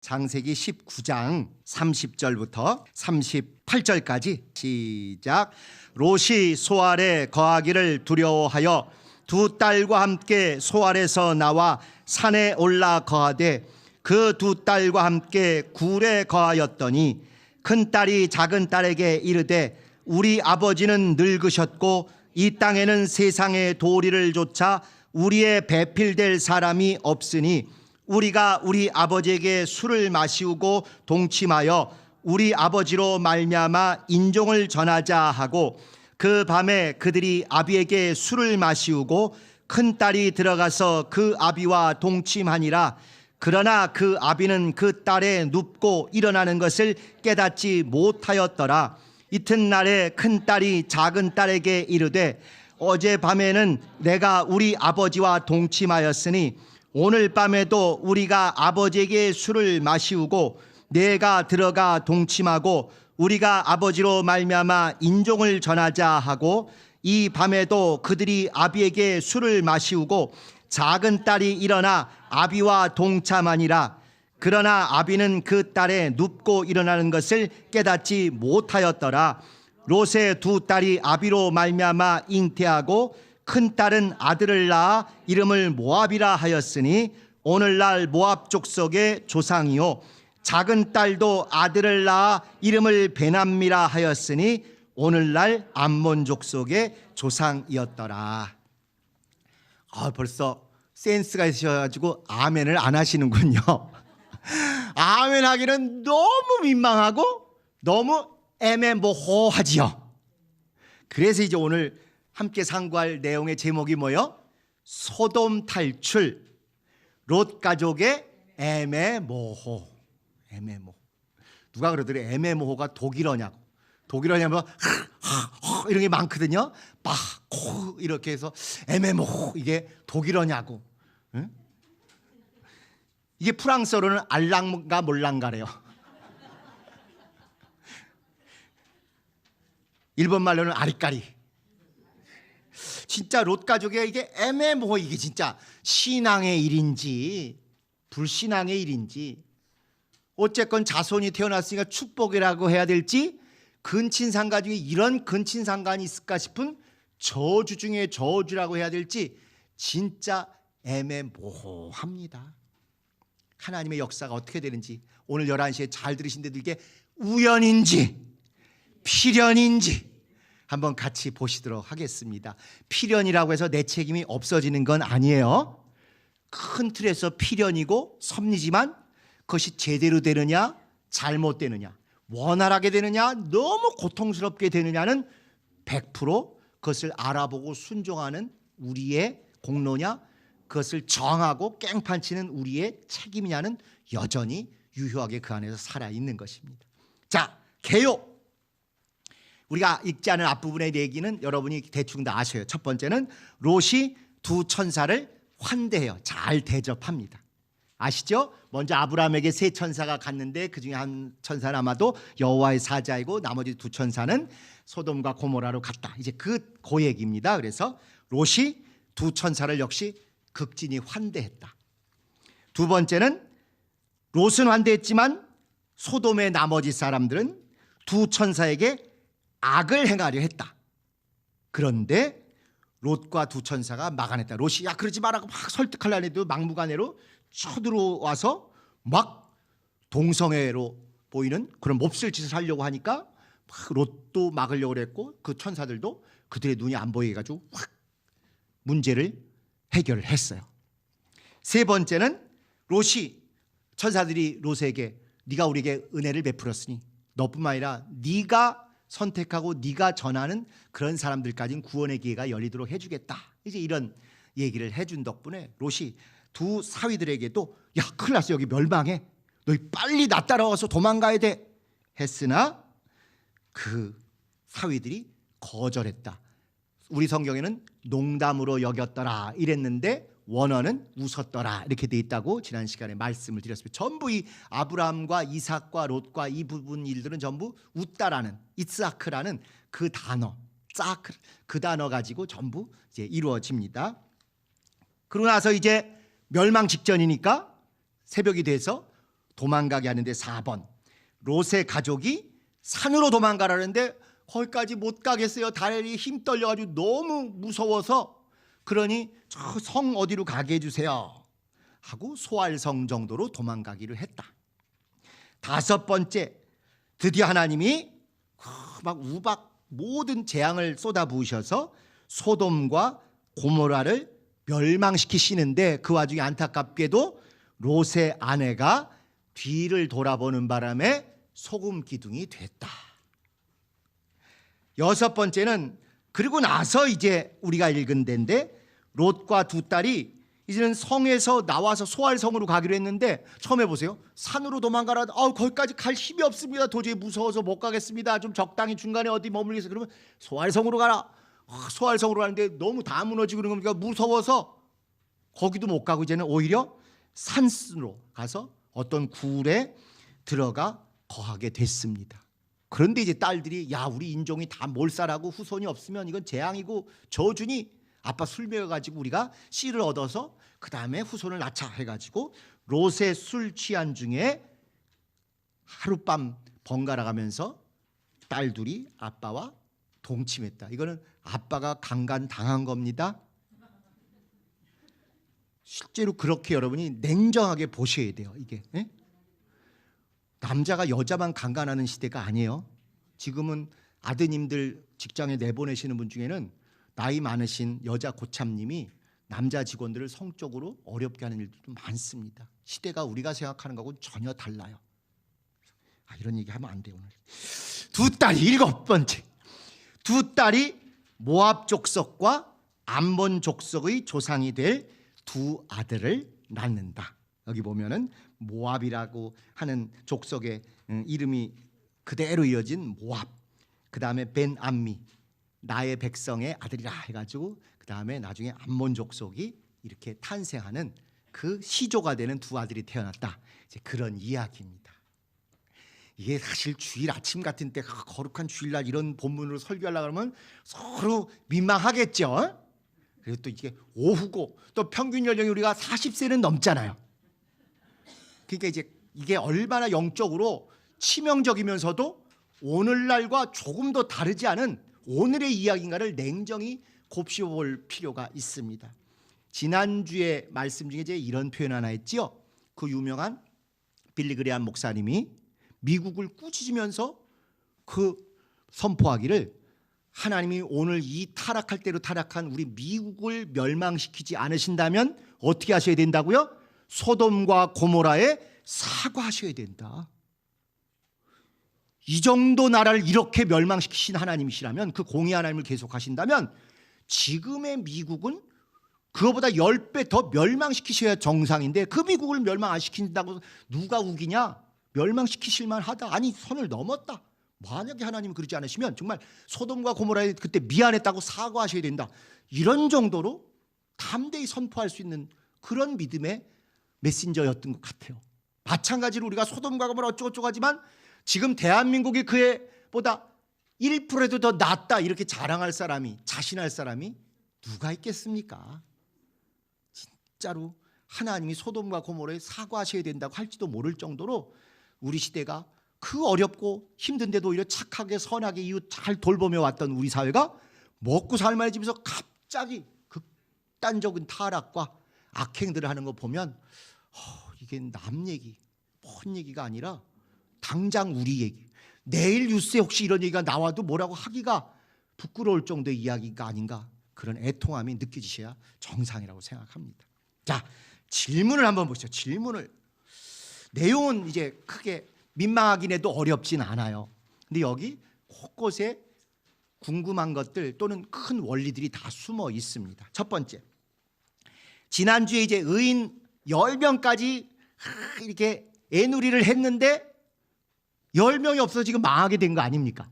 창세기 19장 30절부터 38절까지 시작. 롯이 소알에 거하기를 두려워하여 두 딸과 함께 소알에서 나와 산에 올라 거하되 그 두 딸과 함께 굴에 거하였더니 큰 딸이 작은 딸에게 이르되 우리 아버지는 늙으셨고 이 땅에는 세상의 도리를 조차 우리의 배필될 사람이 없으니 우리가 우리 아버지에게 술을 마시우고 동침하여 우리 아버지로 말미암아 인종을 전하자 하고 그 밤에 그들이 아비에게 술을 마시우고 큰 딸이 들어가서 그 아비와 동침하니라. 그러나 그 아비는 그 딸의 눕고 일어나는 것을 깨닫지 못하였더라. 이튿날에 큰 딸이 작은 딸에게 이르되 어젯밤에는 내가 우리 아버지와 동침하였으니 오늘 밤에도 우리가 아버지에게 술을 마시우고 내가 들어가 동침하고 우리가 아버지로 말미암아 인종을 전하자 하고 이 밤에도 그들이 아비에게 술을 마시우고 작은 딸이 일어나 아비와 동참하니라. 그러나 아비는 그 딸의 눕고 일어나는 것을 깨닫지 못하였더라. 롯의 두 딸이 아비로 말미암아 잉태하고 큰 딸은 아들을 낳아 이름을 모압이라 하였으니 오늘날 모압 족속의 조상이요 작은 딸도 아들을 낳아 이름을 베남미라 하였으니 오늘날 암몬 족속의 조상이었더라. 벌써 센스가 있으셔가지고 아멘을 안 하시는군요. 아멘 하기는 너무 민망하고 너무 애매모호하지요. 그래서 이제 오늘 함께 상고할 내용의 제목이 뭐예요? 소돔 탈출, 롯 가족의 애매모호. 애매모호. 누가 그러더래? 애매모호가 독일어냐고. 독일어냐면 이런 게 많거든요. 코 이렇게 해서 애매모호, 이게 독일어냐고. 응? 이게 프랑스어로는 알랑가 몰랑가래요. 일본 말로는 아리까리. 진짜 롯 가족의 이게 애매모호, 이게 진짜 신앙의 일인지 불신앙의 일인지, 어쨌건 자손이 태어났으니까 축복이라고 해야 될지, 근친상가 중에 이런 근친상간이 있을까 싶은 저주 중에 저주라고 해야 될지 진짜 애매모호합니다. 하나님의 역사가 어떻게 되는지 오늘 11시에 잘 들으신 데도 이게 우연인지 필연인지 한번 같이 보시도록 하겠습니다. 필연이라고 해서 내 책임이 없어지는 건 아니에요. 큰 틀에서 필연이고 섭리지만 그것이 제대로 되느냐 잘못되느냐, 원활하게 되느냐 너무 고통스럽게 되느냐는 100% 그것을 알아보고 순종하는 우리의 공로냐, 그것을 정하고 깽판치는 우리의 책임이냐는 여전히 유효하게 그 안에서 살아있는 것입니다. 자, 개요. 우리가 읽지 않은 앞부분의 얘기는 여러분이 대충 다 아셔요. 첫 번째는 롯이 두 천사를 환대해요. 잘 대접합니다. 아시죠? 먼저 아브라함에게 세 천사가 갔는데 그중에 한 천사는 아마도 여호와의 사자이고 나머지 두 천사는 소돔과 고모라로 갔다. 이제 그 얘기입니다. 그래서 롯이 두 천사를 역시 극진히 환대했다. 두 번째는 롯은 환대했지만 소돔의 나머지 사람들은 두 천사에게 악을 행하려 했다. 그런데 롯과 두 천사가 막아냈다. 롯이 야 그러지 말라고 막 설득하려고 해도 막무가내로 쳐들어와서 막 동성애로 보이는 그런 몹쓸 짓을 하려고 하니까 막 롯도 막으려고 했고 그 천사들도 그들의 눈이 안 보이게 가지고 확 문제를 해결을 했어요. 세 번째는 롯이, 천사들이 롯에게 네가 우리에게 은혜를 베풀었으니 너뿐만 아니라 네가 선택하고 네가 전하는 그런 사람들까지는 구원의 기회가 열리도록 해주겠다. 이제 이런 얘기를 해준 덕분에 롯이 두 사위들에게도 야 큰일 났어, 여기 멸망해, 너희 빨리 나 따라와서 도망가야 돼 했으나 그 사위들이 거절했다. 우리 성경에는 농담으로 여겼더라 이랬는데 원어는 웃었더라 이렇게 돼 있다고 지난 시간에 말씀을 드렸습니다. 전부 이 아브라함과 이삭과 롯과 이 부분 일들은 전부 웃다라는 이츠아크라는 그 단어, 짜크 그 단어 가지고 전부 이제 이루어집니다. 그러고 나서 이제 멸망 직전이니까 새벽이 돼서 도망가게 하는데 4번 롯의 가족이 산으로 도망가라는데 거기까지 못 가겠어요. 다리에 힘 떨려가지고 너무 무서워서 그러니 저 성 어디로 가게 해주세요 하고 소알성 정도로 도망가기를 했다. 5번째 드디어 하나님이 막 우박 모든 재앙을 쏟아부으셔서 소돔과 고모라를 멸망시키시는데 그 와중에 안타깝게도 롯의 아내가 뒤를 돌아보는 바람에 소금 기둥이 됐다. 6번째는 그리고 나서 이제 우리가 읽은 데인데 롯과 두 딸이 이제는 성에서 나와서 소알성으로 가기로 했는데 처음 해보세요. 산으로 도망가라. 거기까지 갈 힘이 없습니다. 도저히 무서워서 못 가겠습니다. 좀 적당히 중간에 어디 머물겠어요. 그러면 소알성으로 가라. 소알성으로 가는데 너무 다 무너지고 그런 겁니까? 무서워서 거기도 못 가고 이제는 오히려 산으로 가서 어떤 굴에 들어가 거하게 됐습니다. 그런데 이제 딸들이 야 우리 인종이 다 몰살하고 후손이 없으면 이건 재앙이고 저주니 아빠 술 먹여가지고 우리가 씨를 얻어서 그 다음에 후손을 낳자 해가지고 롯의 술 취한 중에 하룻밤 번갈아 가면서 딸 둘이 아빠와 동침했다. 이거는 아빠가 강간당한 겁니다. 실제로 그렇게 여러분이 냉정하게 보셔야 돼요. 이게 남자가 여자만 강간하는 시대가 아니에요. 지금은 아드님들 직장에 내보내시는 분 중에는 나이 많으신 여자 고참님이 남자 직원들을 성적으로 어렵게 하는 일들도 많습니다. 시대가 우리가 생각하는 거하고는 전혀 달라요. 이런 얘기 하면 안 돼요. 오늘 두 딸이 7번째 두 딸이 모압 족속과 암몬 족속의 조상이 될 두 아들을 낳는다. 여기 보면은 모압이라고 하는 족속의 이름이 그대로 이어진 모압, 그 다음에 벤암미 나의 백성의 아들이라 해가지고 그 다음에 나중에 암몬 족속이 이렇게 탄생하는 그 시조가 되는 두 아들이 태어났다. 이제 그런 이야기입니다. 이게 사실 주일 아침 같은 때 거룩한 주일날 이런 본문으로 설교하려고 하면 서로 민망하겠죠. 그리고 또 이게 오후고 또 평균 연령이 우리가 40세는 넘잖아요. 그러니까 이제 이게 얼마나 영적으로 치명적이면서도 오늘날과 조금 더 다르지 않은 오늘의 이야기인가를 냉정히 곱씹어볼 필요가 있습니다. 지난주에 말씀 중에 이제 이런 표현 하나 했지요. 그 유명한 빌리그레함 목사님이 미국을 꾸짖으면서 그 선포하기를 하나님이 오늘 이 타락할 대로 타락한 우리 미국을 멸망시키지 않으신다면 어떻게 하셔야 된다고요? 소돔과 고모라에 사과하셔야 된다. 이 정도 나라를 이렇게 멸망시키신 하나님이시라면 그 공의 하나님을 계속하신다면 지금의 미국은 그거보다 10배 더 멸망시키셔야 정상인데 그 미국을 멸망 안 시킨다고 누가 우기냐? 멸망시키실만 하다. 아니 선을 넘었다. 만약에 하나님이 그러지 않으시면 정말 소돔과 고모라에 그때 미안했다고 사과하셔야 된다. 이런 정도로 담대히 선포할 수 있는 그런 믿음의 메신저였던 것 같아요. 마찬가지로 우리가 소돔과 고모라 어쩌고저쩌고 하지만 지금 대한민국이 그애보다 1%도 더 낫다 이렇게 자랑할 사람이 자신할 사람이 누가 있겠습니까? 진짜로 하나님이 소돔과 고모라에 사과하셔야 된다고 할지도 모를 정도로 우리 시대가 그 어렵고 힘든데도 오히려 착하게 선하게 이웃 잘 돌보며 왔던 우리 사회가 먹고 살만해지면서 갑자기 극단적인 타락과 악행들을 하는 거 보면 이게 남 얘기, 먼 얘기가 아니라 당장 우리 얘기. 내일 뉴스에 혹시 이런 얘기가 나와도 뭐라고 하기가 부끄러울 정도의 이야기가 아닌가 그런 애통함이 느껴지셔야 정상이라고 생각합니다. 자, 질문을 한번 보시죠. 질문을. 내용은 이제 크게 민망하긴 해도 어렵진 않아요. 근데 여기 곳곳에 궁금한 것들 또는 큰 원리들이 다 숨어 있습니다. 첫 번째, 지난주에 이제 의인 10명까지 이렇게 애누리를 했는데 10명이 없어서 지금 망하게 된 거 아닙니까?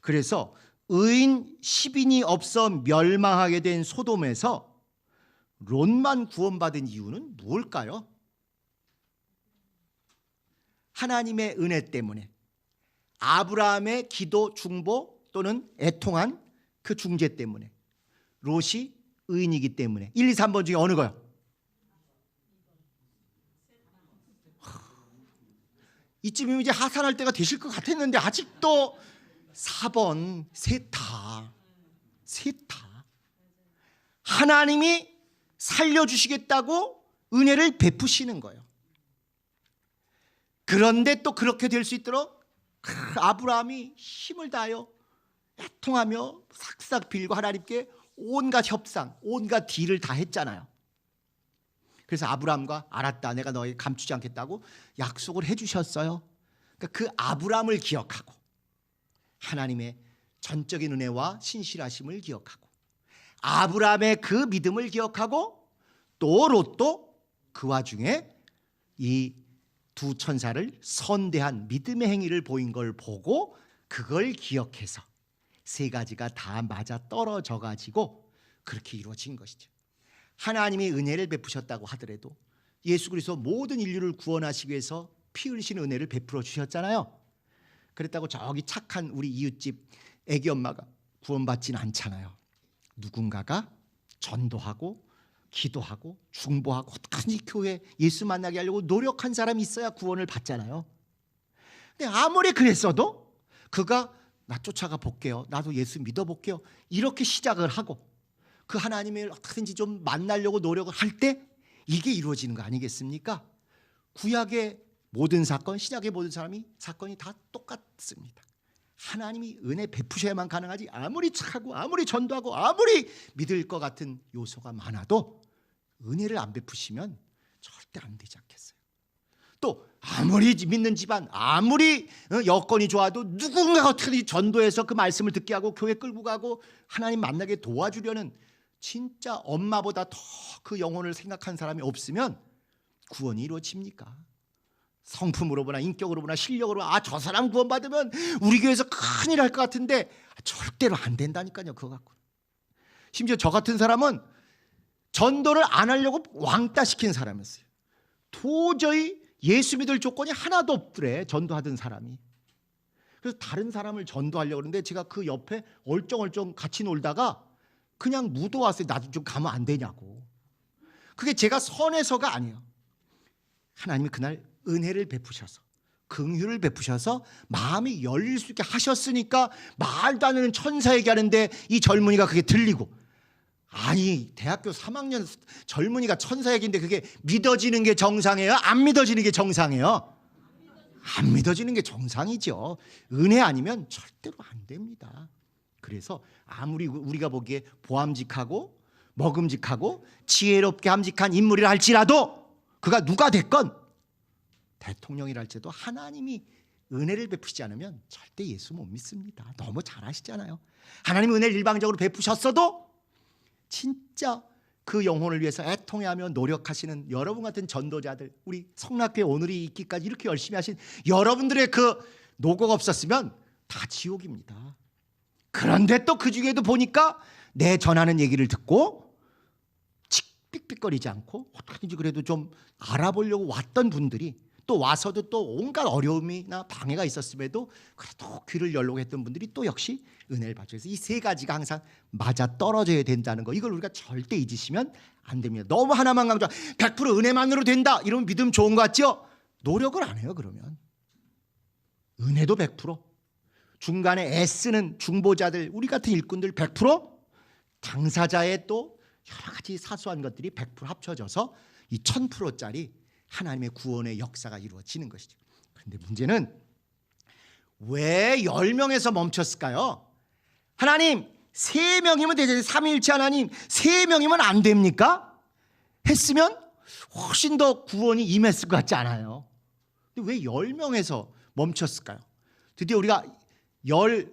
그래서 의인 10인이 없어 멸망하게 된 소돔에서 롯만 구원받은 이유는 무엇일까요? 하나님의 은혜 때문에, 아브라함의 기도 중보 또는 애통한 그 중재 때문에, 롯이 의인이기 때문에. 1, 2, 3번 중에 어느 거요? 이쯤이면 이제 하산할 때가 되실 것 같았는데 아직도 4번 세타. 하나님이 살려주시겠다고 은혜를 베푸시는 거예요. 그런데 또 그렇게 될 수 있도록 아브라함이 힘을 다하여 애통하며 싹싹 빌고 하나님께 온갖 협상, 온갖 딜을 다 했잖아요. 그래서 아브라함과 알았다, 내가 너에게 감추지 않겠다고 약속을 해주셨어요. 그러니까 그 아브라함을 기억하고 하나님의 전적인 은혜와 신실하심을 기억하고 아브라함의 그 믿음을 기억하고 또 롯도 그 와중에 이 두 천사를 선대한 믿음의 행위를 보인 걸 보고 그걸 기억해서 세 가지가 다 맞아 떨어져 가지고 그렇게 이루어진 것이죠. 하나님이 은혜를 베푸셨다고 하더라도 예수 그리스도 모든 인류를 구원하시기 위해서 피 흘리신 은혜를 베풀어 주셨잖아요. 그랬다고 저기 착한 우리 이웃집 애기 엄마가 구원받지는 않잖아요. 누군가가 전도하고 기도하고 중보하고 어떻게든지 교회 예수 만나게 하려고 노력한 사람이 있어야 구원을 받잖아요. 근데 아무리 그랬어도 그가 나 쫓아가 볼게요, 나도 예수 믿어볼게요, 이렇게 시작을 하고 그 하나님을 어떻게든지 좀 만나려고 노력을 할 때 이게 이루어지는 거 아니겠습니까? 구약의 모든 사건, 신약의 모든 사건이 다 똑같습니다. 하나님이 은혜 베푸셔야만 가능하지 아무리 착하고 아무리 전도하고 아무리 믿을 것 같은 요소가 많아도 은혜를 안 베푸시면 절대 안 되지 않겠어요? 또 아무리 믿는 집안, 아무리 여건이 좋아도 누군가가 어떻게 전도해서 그 말씀을 듣게 하고 교회 끌고 가고 하나님 만나게 도와주려는 진짜 엄마보다 더 그 영혼을 생각한 사람이 없으면 구원이 이루어집니까? 성품으로 보나 인격으로 보나 실력으로 저 사람 구원받으면 우리 교회에서 큰일 할 것 같은데 절대로 안 된다니까요. 그거 갖고. 심지어 저 같은 사람은 전도를 안 하려고 왕따 시킨 사람이었어요. 도저히 예수 믿을 조건이 하나도 없더래, 전도하던 사람이. 그래서 다른 사람을 전도하려고 그러는데 제가 그 옆에 얼쩡얼쩡 같이 놀다가 그냥 묻어왔어요. 나도 좀 가면 안 되냐고. 그게 제가 선해서가 아니에요. 하나님이 그날 은혜를 베푸셔서 긍휼을 베푸셔서 마음이 열릴 수 있게 하셨으니까 말도 안 되는 천사 얘기하는데 이 젊은이가 그게 들리고, 아니 대학교 3학년 젊은이가 천사 얘기인데 그게 믿어지는 게 정상이에요? 안 믿어지는 게 정상이에요? 안 믿어지는 게 정상이죠. 은혜 아니면 절대로 안 됩니다. 그래서 아무리 우리가 보기에 보암직하고 먹음직하고 지혜롭게 함직한 인물이라 할지라도 그가 누가 됐건 대통령이랄지도 하나님이 은혜를 베푸시지 않으면 절대 예수 못 믿습니다. 너무 잘 아시잖아요. 하나님 은혜를 일방적으로 베푸셨어도 진짜 그 영혼을 위해서 애통해하며 노력하시는 여러분 같은 전도자들, 우리 성락교회 오늘이 있기까지 이렇게 열심히 하신 여러분들의 그 노고가 없었으면 다 지옥입니다. 그런데 또 그 중에도 보니까 내 전하는 얘기를 듣고 삑삑거리지 않고 어떻게든지 그래도 좀 알아보려고 왔던 분들이 또 와서도 또 온갖 어려움이나 방해가 있었음에도 그래도 귀를 열려고 했던 분들이 또 역시 은혜를 받죠. 그래서 이 세 가지가 항상 맞아 떨어져야 된다는 거, 이걸 우리가 절대 잊으시면 안 됩니다. 너무 하나만 강조, 100% 은혜만으로 된다 이러면 믿음 좋은 것 같죠? 노력을 안 해요. 그러면 은혜도 100%, 중간에 애쓰는 중보자들, 우리 같은 일꾼들 100%, 당사자의 또 여러 가지 사소한 것들이 100% 합쳐져서 이 1000%짜리 하나님의 구원의 역사가 이루어지는 것이죠. 그런데 문제는 왜 10명에서 멈췄을까요? 하나님 3명이면 되죠. 삼위일체 하나님 3명이면 안 됩니까? 했으면 훨씬 더 구원이 임했을 것 같지 않아요? 근데 왜 10명에서 멈췄을까요? 드디어 우리가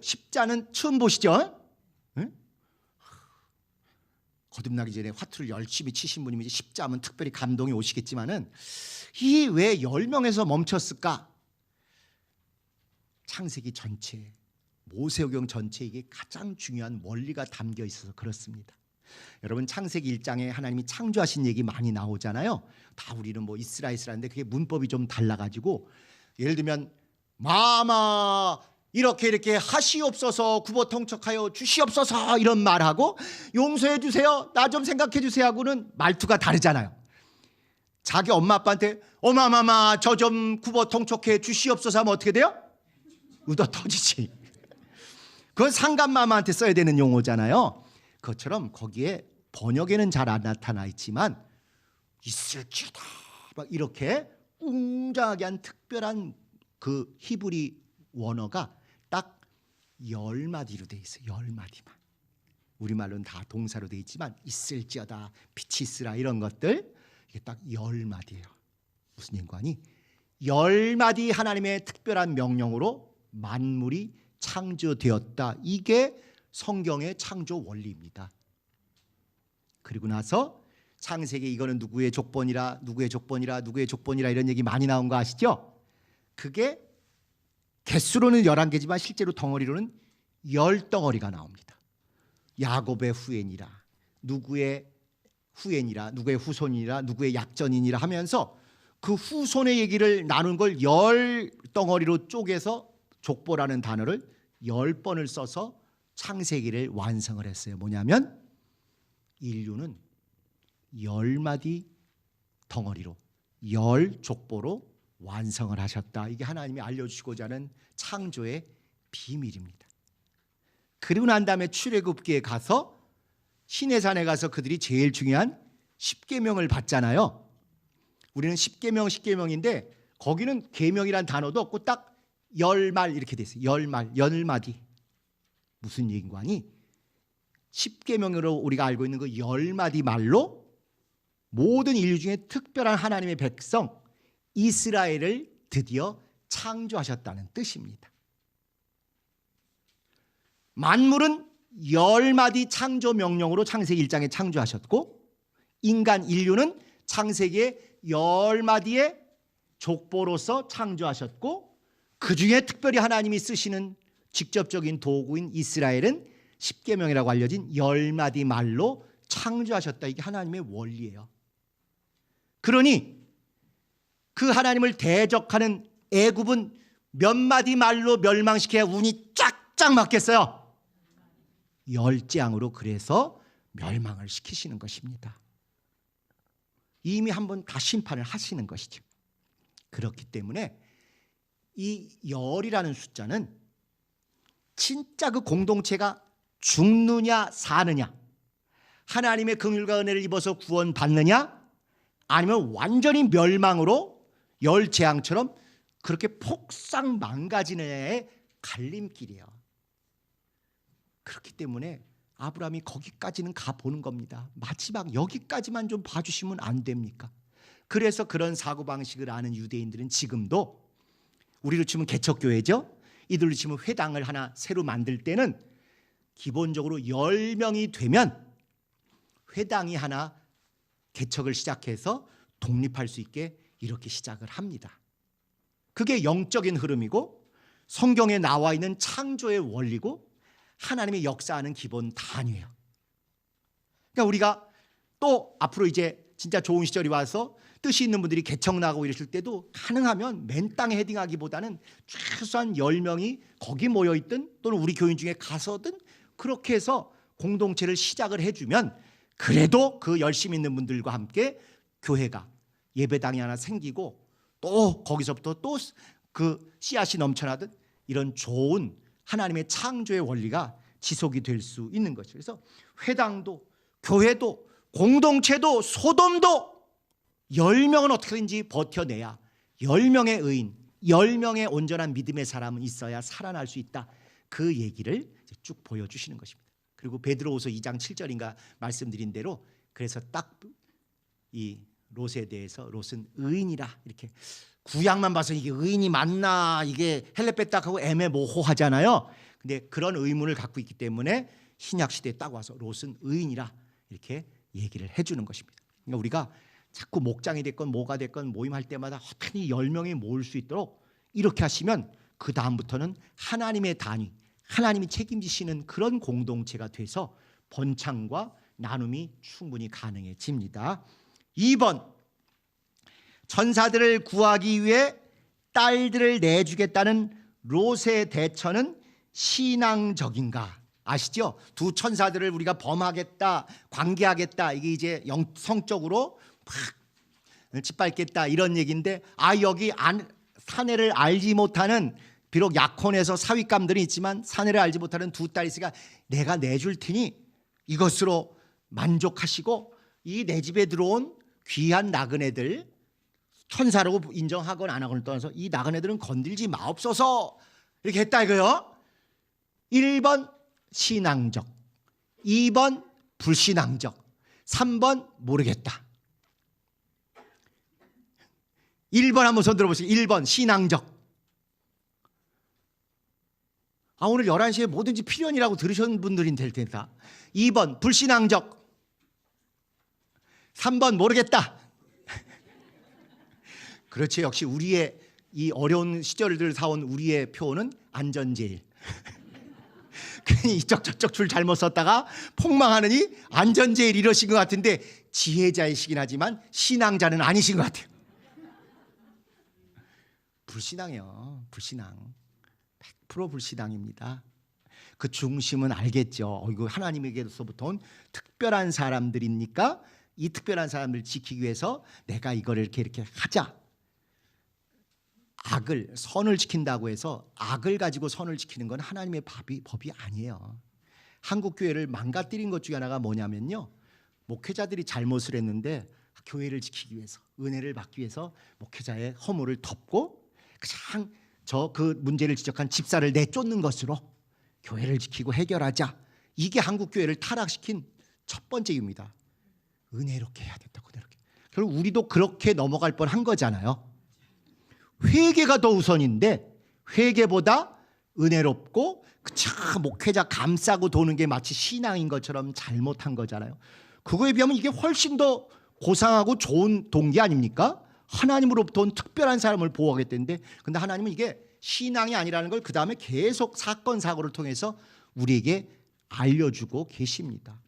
십자는 처음 보시죠? 응? 거듭나기 전에 화투를 열심히 치신 분이면 십자하면 특별히 감동이 오시겠지만은 이 왜 10명에서 멈췄을까? 창세기 전체, 모세오경 전체에 이게 가장 중요한 원리가 담겨 있어서 그렇습니다. 여러분 창세기 1장에 하나님이 창조하신 얘기 많이 나오잖아요. 다 우리는 뭐 이스라엘이라는데 그게 문법이 좀 달라가지고, 예를 들면 마마 이렇게 하시옵소서, 구보통촉하여 주시옵소서 이런 말하고 용서해 주세요, 나 좀 생각해 주세요 하고는 말투가 다르잖아요. 자기 엄마 아빠한테 어마마마 저 좀 굽어 통촉해 주시옵소서 하면 어떻게 돼요? ud어 터지지. 그건 상간마마한테 써야 되는 용어잖아요. 그것처럼 거기에 번역에는 잘 안 나타나 있지만 있을지어다 막 이렇게 웅장하게 한 특별한 그 히브리 원어가 딱 10마디로 돼 있어요. 10마디만. 우리말로는 다 동사로 돼 있지만 있을지어다, 빛이 있으라 이런 것들 이게 딱 10마디예요. 무슨 연관이? 10마디 하나님의 특별한 명령으로 만물이 창조되었다. 이게 성경의 창조 원리입니다. 그리고 나서 창세기 이거는 누구의 족본이라 누구의 족본이라 누구의 족본이라 이런 얘기 많이 나온 거 아시죠? 그게 개수로는 11개지만 실제로 덩어리로는 10덩어리가 나옵니다. 야곱의 후손이라 누구의 후손이라 누구의 후손이라 누구의 약전이니라 하면서 그 후손의 얘기를 나눈 걸 10덩어리로 쪼개서 족보라는 단어를 10번을 써서 창세기를 완성을 했어요. 뭐냐면 인류는 10마디 덩어리로 10족보로 완성을 하셨다. 이게 하나님이 알려주시고자 하는 창조의 비밀입니다. 그리고 난 다음에 출애굽기에 가서 시내산에 가서 그들이 제일 중요한 10계명을 받잖아요. 우리는 10계명인데 거기는 계명이란 단어도 없고 딱 10말 이렇게 돼 있어요. 10말, 10마디. 무슨 얘기인가니? 10계명으로 우리가 알고 있는 그 10마디 말로 모든 인류 중에 특별한 하나님의 백성 이스라엘을 드디어 창조하셨다는 뜻입니다. 만물은 10마디 창조 명령으로 창세기 1장에 창조하셨고 인간 인류는 창세기의 10마디의 족보로서 창조하셨고 그중에 특별히 하나님이 쓰시는 직접적인 도구인 이스라엘은 10계명이라고 알려진 10마디 말로 창조하셨다. 이게 하나님의 원리예요. 그러니 그 하나님을 대적하는 애굽은 몇 마디 말로 멸망시켜야 운이 쫙쫙 맞겠어요? 10재앙으로 그래서 멸망을 시키시는 것입니다. 이미 한번 다 심판을 하시는 것이죠. 그렇기 때문에 이 열이라는 숫자는 진짜 그 공동체가 죽느냐 사느냐, 하나님의 긍휼과 은혜를 입어서 구원받느냐 아니면 완전히 멸망으로 열재앙처럼 그렇게 폭삭 망가지느냐의 갈림길이에요. 그렇기 때문에 아브라함이 거기까지는 가보는 겁니다. 마지막 여기까지만 좀 봐주시면 안 됩니까? 그래서 그런 사고방식을 아는 유대인들은 지금도 우리로 치면 개척교회죠. 이들로 치면 회당을 하나 새로 만들 때는 기본적으로 10명이 되면 회당이 하나 개척을 시작해서 독립할 수 있게 이렇게 시작을 합니다. 그게 영적인 흐름이고 성경에 나와 있는 창조의 원리고 하나님의 역사하는 기본 단위예요. 그러니까 우리가 또 앞으로 이제 진짜 좋은 시절이 와서 뜻이 있는 분들이 개척 나가고 이러실 때도 가능하면 맨 땅에 헤딩하기보다는 최소한 10명이 거기 모여있든 또는 우리 교인 중에 가서든 그렇게 해서 공동체를 시작을 해주면 그래도 그 열심히 있는 분들과 함께 교회가 예배당이 하나 생기고 또 거기서부터 또 그 씨앗이 넘쳐나듯 이런 좋은 하나님의 창조의 원리가 지속이 될 수 있는 거죠. 그래서 회당도 교회도 공동체도 소돔도 10명은 어떻게든지 버텨내야 10명의 의인 10명의 온전한 믿음의 사람은 있어야 살아날 수 있다. 그 얘기를 쭉 보여주시는 것입니다. 그리고 베드로후서 2장 7절인가 말씀드린 대로 그래서 딱 이 롯에 대해서 롯은 의인이라 이렇게 구약만 봐서 이게 의인이 맞나 이게 헬레베딱하고 애매모호하잖아요. 근데 그런 의문을 갖고 있기 때문에 신약 시대에 딱 와서 롯은 의인이라 이렇게 얘기를 해주는 것입니다. 그러니까 우리가 자꾸 목장이 됐건 뭐가 됐건 모임할 때마다 허탄이 10명이 모일 수 있도록 이렇게 하시면 그 다음부터는 하나님의 단위 하나님이 책임지시는 그런 공동체가 돼서 번창과 나눔이 충분히 가능해집니다. 2번 천사들을 구하기 위해 딸들을 내주겠다는 롯의 대처는 신앙적인가? 아시죠? 두 천사들을 우리가 범하겠다, 관계하겠다 이게 이제 성적으로 막 짓밟겠다 이런 얘기인데 여기 사내를 알지 못하는 비록 약혼해서 사윗감들이 있지만 사내를 알지 못하는 두 딸이 있으니까 내가 내줄 테니 이것으로 만족하시고 이 내 집에 들어온 귀한 나그네들 천사라고 인정하건 안 하건을 떠나서 이 나그네들은 건들지 마옵소서 이렇게 했다 이거요. 1번 신앙적, 2번 불신앙적, 3번 모르겠다. 1번 한번 손 들어보세요. 1번 신앙적. 오늘 11시에 뭐든지 필연이라고 들으신 분들이 될 텐데. 2번 불신앙적. 3번 모르겠다. 그렇지. 역시 우리의 이 어려운 시절을 사온 우리의 표는 안전제일. 괜히 이쪽 저쪽 줄 잘못 썼다가 폭망하느니 안전제일 이러신 것 같은데 지혜자이시긴 하지만 신앙자는 아니신 것 같아요. 불신앙이요. 불신앙. 100% 불신앙입니다. 그 중심은 알겠죠. 이거 하나님에게서부터 온 특별한 사람들이니까 이 특별한 사람들을 지키기 위해서 내가 이거를 이렇게 하자. 선을 지킨다고 해서 악을 가지고 선을 지키는 건 하나님의 법이 아니에요. 한국 교회를 망가뜨린 것 중에 하나가 뭐냐면요. 목회자들이 잘못을 했는데 교회를 지키기 위해서 은혜를 받기 위해서 목회자의 허물을 덮고 그냥 그 문제를 지적한 집사를 내쫓는 것으로 교회를 지키고 해결하자. 이게 한국 교회를 타락시킨 첫 번째 이유입니다. 은혜롭게 해야 된다고. 은혜롭게. 결국 우리도 그렇게 넘어갈 뻔한 거잖아요. 회개가 더 우선인데 회개보다 은혜롭고 목회자 감싸고 도는 게 마치 신앙인 것처럼 잘못한 거잖아요. 그거에 비하면 이게 훨씬 더 고상하고 좋은 동기 아닙니까? 하나님으로부터 온 특별한 사람을 보호하겠다는데 근데 하나님은 이게 신앙이 아니라는 걸 그 다음에 계속 사건 사고를 통해서 우리에게 알려주고 계십니다.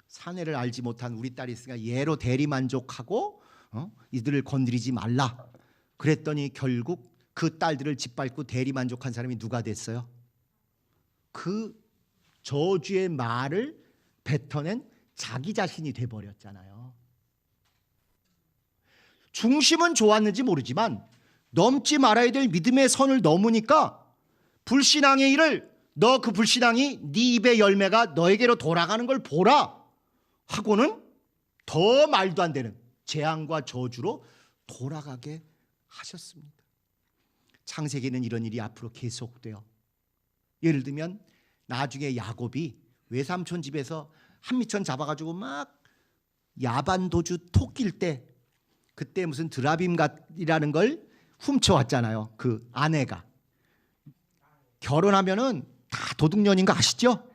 사내를 알지 못한 우리 딸이 있으니까 얘로 대리만족하고 이들을 건드리지 말라. 그랬더니 결국 그 딸들을 짓밟고 대리만족한 사람이 누가 됐어요? 그 저주의 말을 뱉어낸 자기 자신이 돼버렸잖아요. 중심은 좋았는지 모르지만 넘지 말아야 될 믿음의 선을 넘으니까 불신앙의 일을 너 그 불신앙이 네 입의 열매가 너에게로 돌아가는 걸 보라 하고는 더 말도 안 되는 재앙과 저주로 돌아가게 하셨습니다. 창세기는 이런 일이 앞으로 계속돼요. 예를 들면 나중에 야곱이 외삼촌 집에서 한미천 잡아가지고 막 야반도주 토낄 때 그때 무슨 드라빔이라는 걸 훔쳐왔잖아요. 그 아내가. 결혼하면은 다 도둑년인 거 아시죠?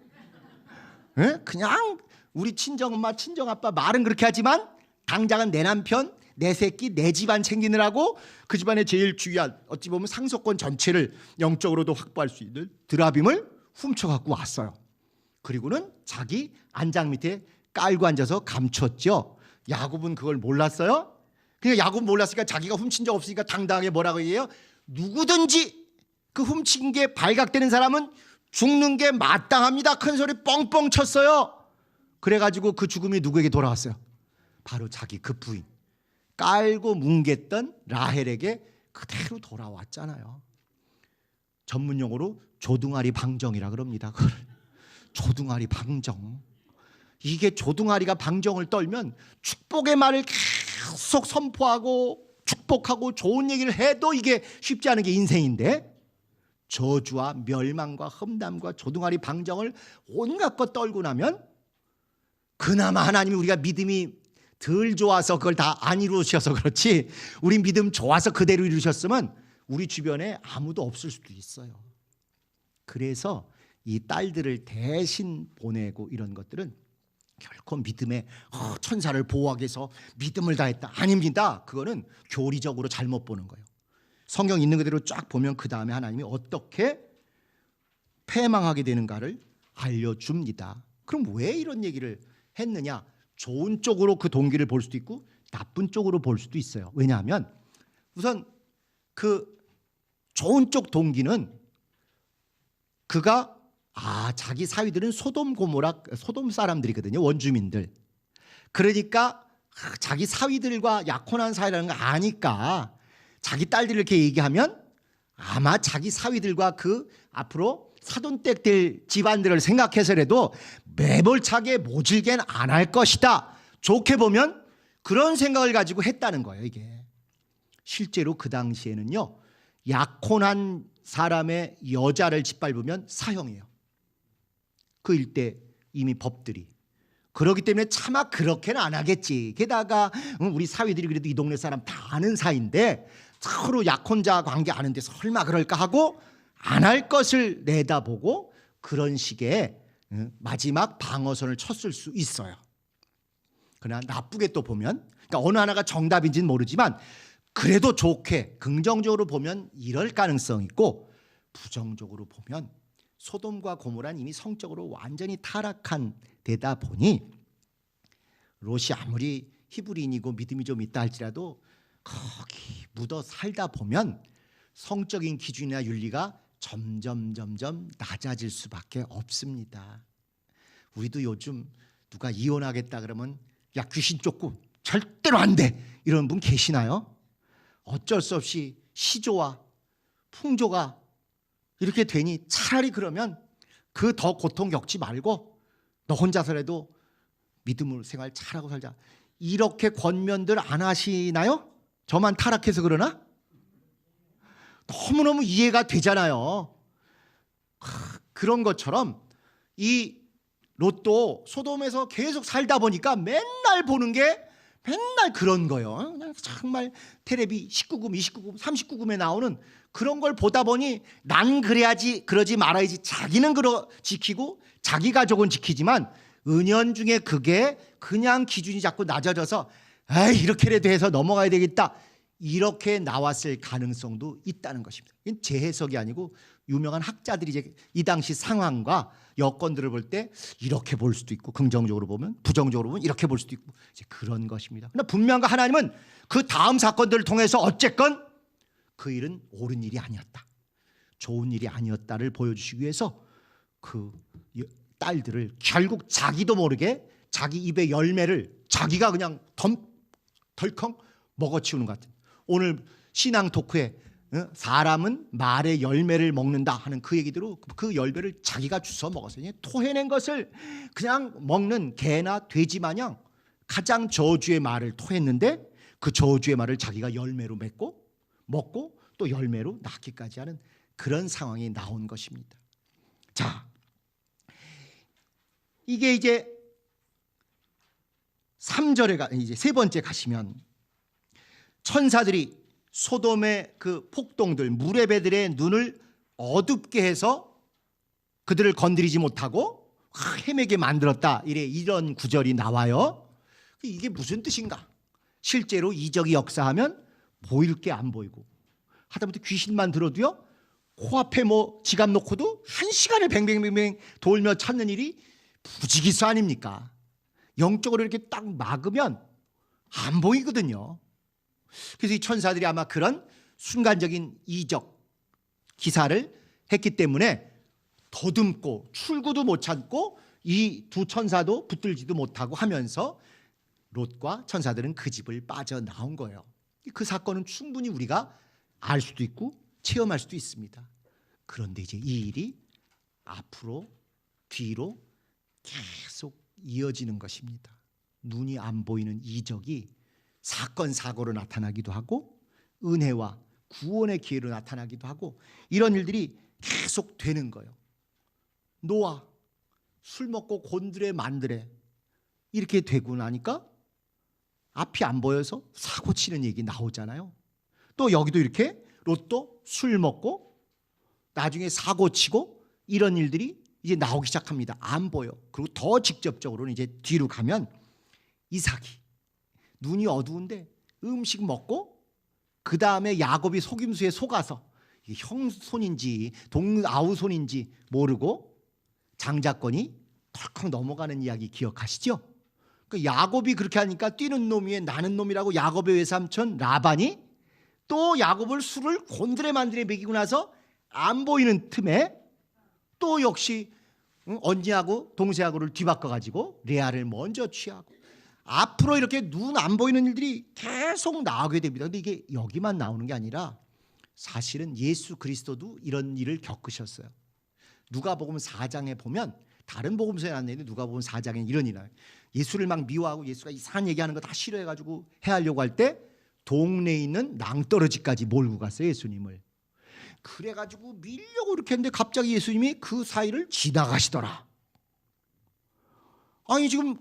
에? 그냥 우리 친정엄마 친정아빠 말은 그렇게 하지만 당장은 내 남편 내 새끼 내 집안 챙기느라고 그 집안의 제일 중요한 어찌 보면 상속권 전체를 영적으로도 확보할 수 있는 드라빔을 훔쳐갖고 왔어요. 그리고는 자기 안장 밑에 깔고 앉아서 감췄죠. 야곱은 그걸 몰랐어요. 그러니까 야곱은 몰랐으니까 자기가 훔친 적 없으니까 당당하게 뭐라고 얘기해요? 누구든지 그 훔친 게 발각되는 사람은 죽는 게 마땅합니다. 큰 소리 뻥뻥 쳤어요. 그래가지고 그 죽음이 누구에게 돌아왔어요? 바로 자기 그 부인 깔고 뭉갰던 라헬에게 그대로 돌아왔잖아요. 전문 용어로 조둥아리 방정이라 그럽니다. 그걸. 조둥아리 방정. 이게 조둥아리가 방정을 떨면 축복의 말을 계속 선포하고 축복하고 좋은 얘기를 해도 이게 쉽지 않은 게 인생인데 저주와 멸망과 험담과 조둥아리 방정을 온갖 것 떨고 나면 그나마 하나님이 우리가 믿음이 덜 좋아서 그걸 다 안 이루셔서 그렇지 우리 믿음 좋아서 그대로 이루셨으면 우리 주변에 아무도 없을 수도 있어요. 그래서 이 딸들을 대신 보내고 이런 것들은 결코 믿음의 천사를 보호하기 위해서 믿음을 다했다. 아닙니다. 그거는 교리적으로 잘못 보는 거예요. 성경 있는 그대로 쫙 보면 그 다음에 하나님이 어떻게 패망하게 되는가를 알려줍니다. 그럼 왜 이런 얘기를 했느냐? 좋은 쪽으로 그 동기를 볼 수도 있고 나쁜 쪽으로 볼 수도 있어요. 왜냐하면 우선 그 좋은 쪽 동기는 그가 자기 사위들은 소돔 고모라 소돔 사람들이거든요. 원주민들. 그러니까 자기 사위들과 약혼한 사이라는 거 아니까 자기 딸들 이렇게 얘기하면 아마 자기 사위들과 그 앞으로 사돈댁 될 집안들을 생각해서라도 매몰차게 모질게는 안 할 것이다. 좋게 보면 그런 생각을 가지고 했다는 거예요. 이게 실제로 그 당시에는요, 약혼한 사람의 여자를 짓밟으면 사형이에요. 그 일대 이미 법들이. 그렇기 때문에 차마 그렇게는 안 하겠지. 게다가 우리 사위들이 그래도 이 동네 사람 다 아는 사이인데 서로 약혼자 관계 아는데 설마 그럴까 하고 안 할 것을 내다보고 그런 식의 마지막 방어선을 쳤을 수 있어요. 그러나 나쁘게 또 보면, 그러니까 어느 하나가 정답인지는 모르지만 그래도 좋게 긍정적으로 보면 이럴 가능성이 있고, 부정적으로 보면 소돔과 고모라는 이미 성적으로 완전히 타락한 데다 보니 롯이 아무리 히브리인이고 믿음이 좀 있다 할지라도 거기 묻어 살다 보면 성적인 기준이나 윤리가 점점 낮아질 수밖에 없습니다. 우리도 요즘 누가 이혼하겠다 그러면 야, 귀신 쫓고 절대로 안 돼, 이런 분 계시나요? 어쩔 수 없이 시조와 풍조가 이렇게 되니 차라리 그러면 그 더 고통 겪지 말고 너 혼자서라도 믿음으로 생활 잘하고 살자, 이렇게 권면들 안 하시나요? 저만 타락해서 그러나? 너무너무 이해가 되잖아요. 그런 것처럼 이 롯도 소돔에서 계속 살다 보니까 맨날 보는 게 맨날 그런 거예요. 그냥 정말 텔레비 19금, 29금, 39금에 나오는 그런 걸 보다 보니 난 그래야지, 그러지 말아야지. 자기는 지키고 자기 가족은 지키지만 은연중에 그게 그냥 기준이 자꾸 낮아져서 에이, 이렇게라도 해서 넘어가야 되겠다, 이렇게 나왔을 가능성도 있다는 것입니다. 이건 제 해석이 아니고 유명한 학자들이 이제 이 당시 상황과 여건들을 볼 때 이렇게 볼 수도 있고, 긍정적으로 보면, 부정적으로 보면 이렇게 볼 수도 있고, 이제 그런 것입니다. 그러나 분명한 거, 하나님은 그 다음 사건들을 통해서 어쨌건 그 일은 옳은 일이 아니었다, 좋은 일이 아니었다를 보여주시기 위해서 그 딸들을 결국 자기도 모르게 자기 입의 열매를 자기가 그냥 덜컹 먹어치우는 것 같은, 오늘 신앙 토크에 사람은 말의 열매를 먹는다 하는 그 얘기대로 그 열매를 자기가 주워 먹어서 토해낸 것을 그냥 먹는 개나 돼지 마냥 가장 저주의 말을 토했는데, 그 저주의 말을 자기가 열매로 맺고 먹고 또 열매로 낳기까지 하는 그런 상황이 나온 것입니다. 자, 이게 이제 3절에 이제 세 번째 가시면 천사들이 소돔의 그 폭동들, 물의 배들의 눈을 어둡게 해서 그들을 건드리지 못하고 헤매게 만들었다, 이런 구절이 나와요. 이게 무슨 뜻인가? 실제로 이적이 역사하면 보일 게 안 보이고, 하다못해 귀신만 들어도요, 코앞에 뭐 지갑 놓고도 1시간을 뱅뱅뱅뱅 돌며 찾는 일이 부지기수 아닙니까? 영적으로 이렇게 딱 막으면 안 보이거든요. 그래서 이 천사들이 아마 그런 순간적인 이적 기사를 했기 때문에 더듬고 출구도 못 찾고 이 두 천사도 붙들지도 못하고 하면서 롯과 천사들은 그 집을 빠져나온 거예요. 그 사건은 충분히 우리가 알 수도 있고 체험할 수도 있습니다. 그런데 이제 이 일이 앞으로 뒤로 계속 이어지는 것입니다. 눈이 안 보이는 이적이 사건 사고로 나타나기도 하고 은혜와 구원의 기회로 나타나기도 하고, 이런 일들이 계속 되는 거예요. 노아 술 먹고 곤드레 만드레 이렇게 되고 나니까 앞이 안 보여서 사고 치는 얘기 나오잖아요. 또 여기도 이렇게 롯도 술 먹고 나중에 사고 치고 이런 일들이 이제 나오기 시작합니다. 안 보여. 그리고 더 직접적으로는 이제 뒤로 가면 이삭이 눈이 어두운데 음식 먹고 그 다음에 야곱이 속임수에 속아서 형손인지 아우손인지 모르고 장자권이 덜컥 넘어가는 이야기 기억하시죠? 그 야곱이 그렇게 하니까 뛰는 놈 위에 나는 놈이라고 야곱의 외삼촌 라반이 또 야곱을 술을 곤드레 만드레 먹이고 나서 안 보이는 틈에 또 역시 언니하고 동생하고를 뒤바꿔 가지고 레아를 먼저 취하고, 앞으로 이렇게 눈 안 보이는 일들이 계속 나오게 됩니다. 근데 이게 여기만 나오는 게 아니라 사실은 예수 그리스도도 이런 일을 겪으셨어요. 누가복음 4장에 보면, 다른 복음서에 안 나있는데 누가복음 4장에 이런 일이 나요. 예수를 막 미워하고 예수가 이상한 얘기하는 거 다 싫어해가지고 해하려고 할 때 동네에 있는 낭떠러지까지 몰고 갔어요, 예수님을. 그래가지고 밀려고 이렇게 했는데 갑자기 예수님이 그 사이를 지나가시더라. 아니 지금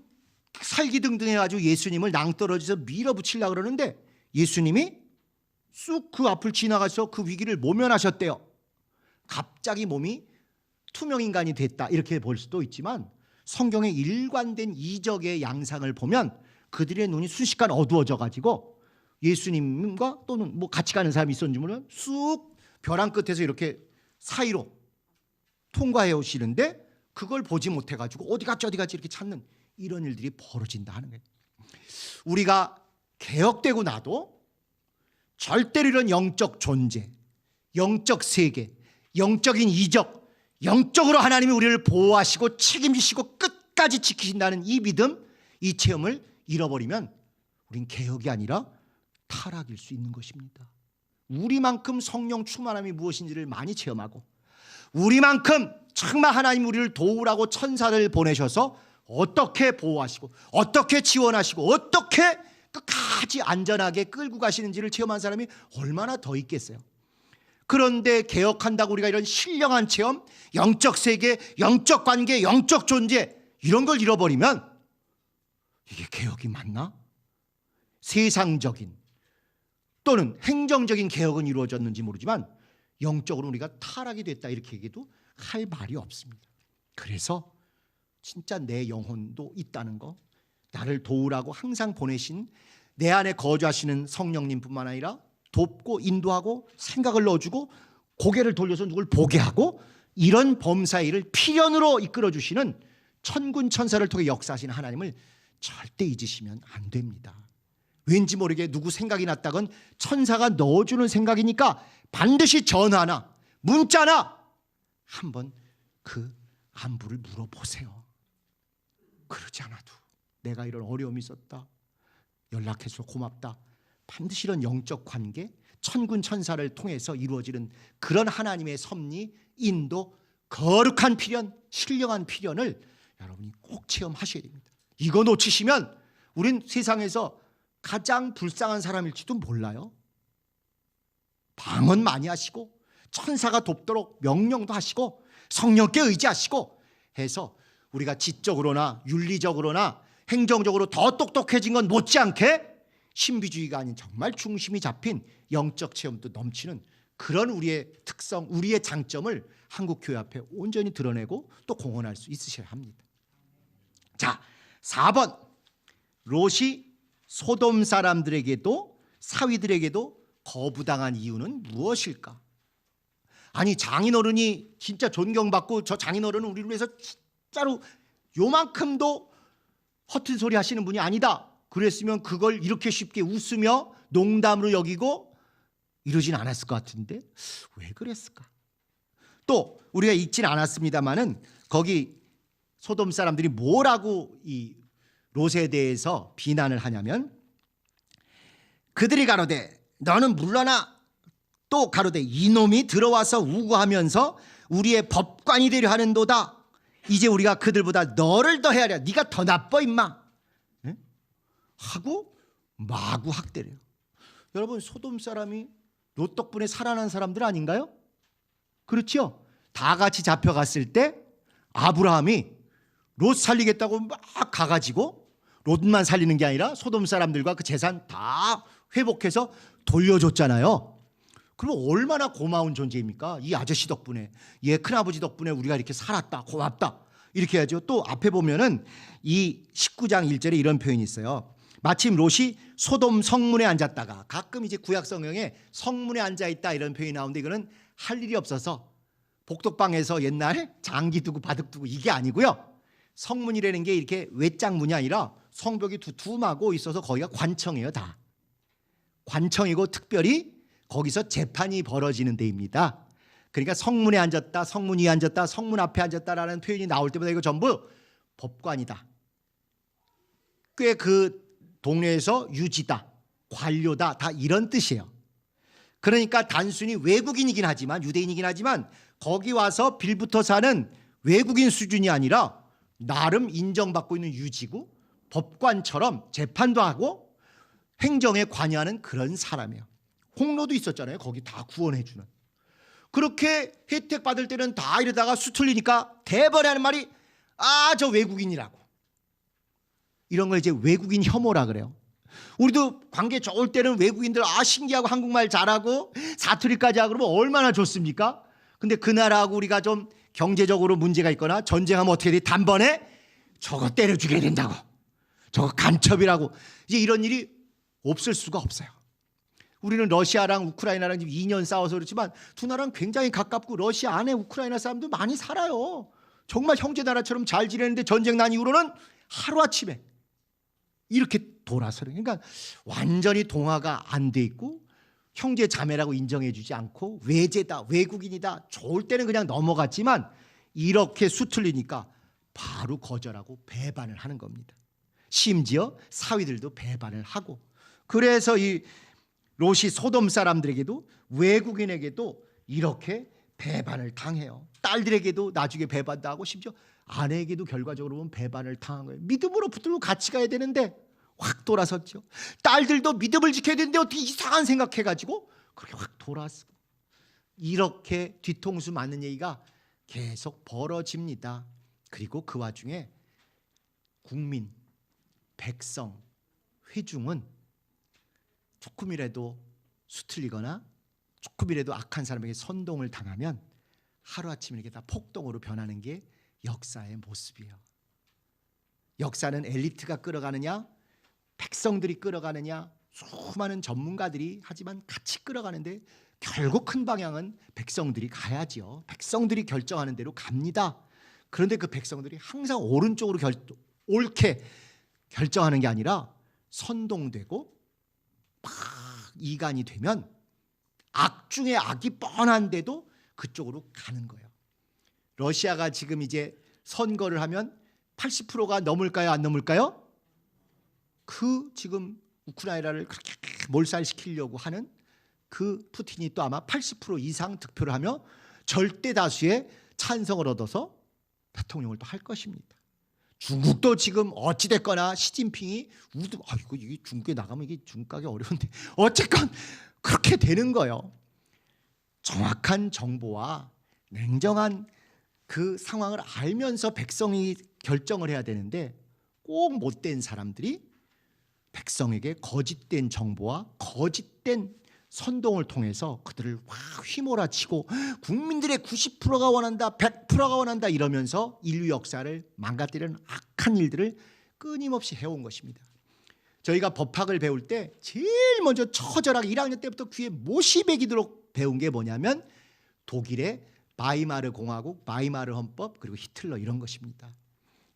살기등등해가지고 예수님을 낭떠러지에서 밀어붙이려고 그러는데 예수님이 쑥 그 앞을 지나가서 그 위기를 모면하셨대요. 갑자기 몸이 투명인간이 됐다 이렇게 볼 수도 있지만, 성경의 일관된 이적의 양상을 보면 그들의 눈이 순식간 어두워져 가지고 예수님과 또는 뭐 같이 가는 사람이 있었는지 모르면 쑥 벼랑 끝에서 이렇게 사이로 통과해 오시는데, 그걸 보지 못해 가지고 어디 갔지 이렇게 찾는 이런 일들이 벌어진다 하는 거예요. 우리가 개혁되고 나도 절대로 이런 영적 존재, 영적 세계, 영적인 이적, 영적으로 하나님이 우리를 보호하시고 책임지시고 끝까지 지키신다는 이 믿음, 이 체험을 잃어버리면 우린 개혁이 아니라 타락일 수 있는 것입니다. 우리만큼 성령 충만함이 무엇인지를 많이 체험하고, 우리만큼 정말 하나님 우리를 도우라고 천사를 보내셔서 어떻게 보호하시고 어떻게 지원하시고 어떻게 끝까지 안전하게 끌고 가시는지를 체험한 사람이 얼마나 더 있겠어요. 그런데 개혁한다고 우리가 이런 신령한 체험, 영적 세계, 영적 관계, 영적 존재 이런 걸 잃어버리면 이게 개혁이 맞나? 세상적인 또는 행정적인 개혁은 이루어졌는지 모르지만 영적으로 우리가 타락이 됐다 이렇게 얘기도 할 말이 없습니다. 그래서 진짜 내 영혼도 있다는 거, 나를 도우라고 항상 보내신 내 안에 거주하시는 성령님뿐만 아니라 돕고 인도하고 생각을 넣어주고 고개를 돌려서 누굴 보게 하고 이런 범사일을 필연으로 이끌어주시는 천군 천사를 통해 역사하시는 하나님을 절대 잊으시면 안 됩니다. 왠지 모르게 누구 생각이 났다건 천사가 넣어주는 생각이니까 반드시 전화나 문자나 한번 그 안부를 물어보세요. 그러지 않아도 내가 이런 어려움이 있었다, 연락해서 고맙다, 반드시 이런 영적 관계, 천군 천사를 통해서 이루어지는 그런 하나님의 섭리, 인도, 거룩한 필연, 신령한 필연을 여러분이 꼭 체험하셔야 됩니다. 이거 놓치시면 우린 세상에서 가장 불쌍한 사람일지도 몰라요. 방언 많이 하시고 천사가 돕도록 명령도 하시고 성령께 의지하시고 해서 우리가 지적으로나 윤리적으로나 행정적으로 더 똑똑해진 건 못지않게 신비주의가 아닌 정말 중심이 잡힌 영적 체험도 넘치는 그런 우리의 특성, 우리의 장점을 한국교회 앞에 온전히 드러내고 또 공헌할 수 있으셔야 합니다. 자, 4번. 롯이 소돔 사람들에게도 사위들에게도 거부당한 이유는 무엇일까? 아니 장인어른이 진짜 존경받고 저 장인어른은 우리를 위해서 진짜로 요만큼도 허튼 소리 하시는 분이 아니다. 그랬으면 그걸 이렇게 쉽게 웃으며 농담으로 여기고 이러진 않았을 것 같은데 왜 그랬을까? 또 우리가 읽진 않았습니다마는 거기 소돔 사람들이 뭐라고 이 롯에 대해서 비난을 하냐면, 그들이 가로되 너는 물러나, 또 가로되 이놈이 들어와서 우고하면서 우리의 법관이 되려 하는도다. 이제 우리가 그들보다 너를 더 헤아려, 네가 더 나빠 임마 하고 마구 학대래요. 여러분, 소돔 사람이 롯 덕분에 살아난 사람들 아닌가요? 그렇죠? 다 같이 잡혀갔을 때 아브라함이 롯 살리겠다고 막 가가지고 롯만 살리는 게 아니라 소돔 사람들과 그 재산 다 회복해서 돌려줬잖아요. 그럼 얼마나 고마운 존재입니까? 이 아저씨 덕분에, 얘 큰아버지 덕분에 우리가 이렇게 살았다, 고맙다 이렇게 해야죠. 또 앞에 보면은 이 19장 1절에 이런 표현이 있어요. 마침 롯이 소돔 성문에 앉았다가, 가끔 이제 구약 성경에 성문에 앉아있다 이런 표현이 나오는데 이거는 할 일이 없어서 복덕방에서 옛날 장기 두고 바둑 두고 이게 아니고요. 성문이라는 게 이렇게 외장문이 아니라 성벽이 두툼하고 있어서 거기가 관청이에요. 다 관청이고 특별히 거기서 재판이 벌어지는 데입니다. 그러니까 성문에 앉았다, 성문 위에 앉았다, 성문 앞에 앉았다라는 표현이 나올 때마다 이거 전부 법관이다, 꽤 그 동네에서 유지다, 관료다, 다 이런 뜻이에요. 그러니까 단순히 외국인이긴 하지만, 유대인이긴 하지만 거기 와서 빌붙어 사는 외국인 수준이 아니라 나름 인정받고 있는 유지고 법관처럼 재판도 하고 행정에 관여하는 그런 사람이에요. 홍로도 있었잖아요. 거기 다 구원해 주는. 그렇게 혜택 받을 때는 다 이러다가 수틀리니까 대번에 하는 말이 저 외국인이라고. 이런 걸 이제 외국인 혐오라 그래요. 우리도 관계 좋을 때는 외국인들 신기하고 한국말 잘하고 사투리까지 하고 그러면 얼마나 좋습니까? 근데 그 나라하고 우리가 좀 경제적으로 문제가 있거나 전쟁하면 어떻게 돼? 단번에 저거 때려 죽여야 된다고. 저거 간첩이라고. 이제 이런 일이 없을 수가 없어요. 우리는 러시아랑 우크라이나랑 지금 2년 싸워서 그렇지만 두 나라는 굉장히 가깝고 러시아 안에 우크라이나 사람도 많이 살아요. 정말 형제 나라처럼 잘 지내는데 전쟁 난 이후로는 하루아침에 이렇게 돌아서는. 그러니까 완전히 동화가 안 돼 있고 형제 자매라고 인정해 주지 않고 외제다, 외국인이다, 좋을 때는 그냥 넘어갔지만 이렇게 수틀리니까 바로 거절하고 배반을 하는 겁니다. 심지어 사위들도 배반을 하고. 그래서 이 롯이 소돔 사람들에게도 외국인에게도 이렇게 배반을 당해요. 딸들에게도 나중에 배반도 하고 심지어 아내에게도 결과적으로 보면 배반을 당한 거예요. 믿음으로 붙들고 같이 가야 되는데 확 돌아섰죠. 딸들도 믿음을 지켜야 되는데 어떻게 이상한 생각해가지고 그렇게 확 돌아서고. 이렇게 뒤통수 맞는 얘기가 계속 벌어집니다. 그리고 그 와중에 국민, 백성, 회중은 조금이라도 수틀리거나 조금이라도 악한 사람에게 선동을 당하면 하루아침에 이렇게 다 폭동으로 변하는 게 역사의 모습이에요. 역사는 엘리트가 끌어가느냐 백성들이 끌어가느냐 수많은 전문가들이 하지만 같이 끌어가는데 결국 큰 방향은 백성들이 가야지요. 백성들이 결정하는 대로 갑니다. 그런데 그 백성들이 항상 오른쪽으로 옳게 결정하는 게 아니라 선동되고 막 이간이 되면 악 중에 악이 뻔한데도 그쪽으로 가는 거예요. 러시아가 지금 이제 선거를 하면 80%가 넘을까요? 안 넘을까요? 그 지금 우크라이나를 그렇게 몰살시키려고 하는 그 푸틴이 또 아마 80% 이상 득표를 하며 절대 다수의 찬성을 얻어서 대통령을 또 할 것입니다. 중국도 지금 어찌됐거나 시진핑이 이거 중국에 나가면 이게 중국 가기 어려운데 어쨌건 그렇게 되는 거예요. 정확한 정보와 냉정한 그 상황을 알면서 백성이 결정을 해야 되는데 꼭 못된 사람들이 백성에게 거짓된 정보와 거짓된 선동을 통해서 그들을 확 휘몰아치고 국민들의 90%가 원한다, 100%가 원한다 이러면서 인류 역사를 망가뜨리는 악한 일들을 끊임없이 해온 것입니다. 저희가 법학을 배울 때 제일 먼저 처절하게 1학년 때부터 귀에 못이 배기도록 배운 게 뭐냐면 독일의 바이마르 공화국, 바이마르 헌법, 그리고 히틀러 이런 것입니다.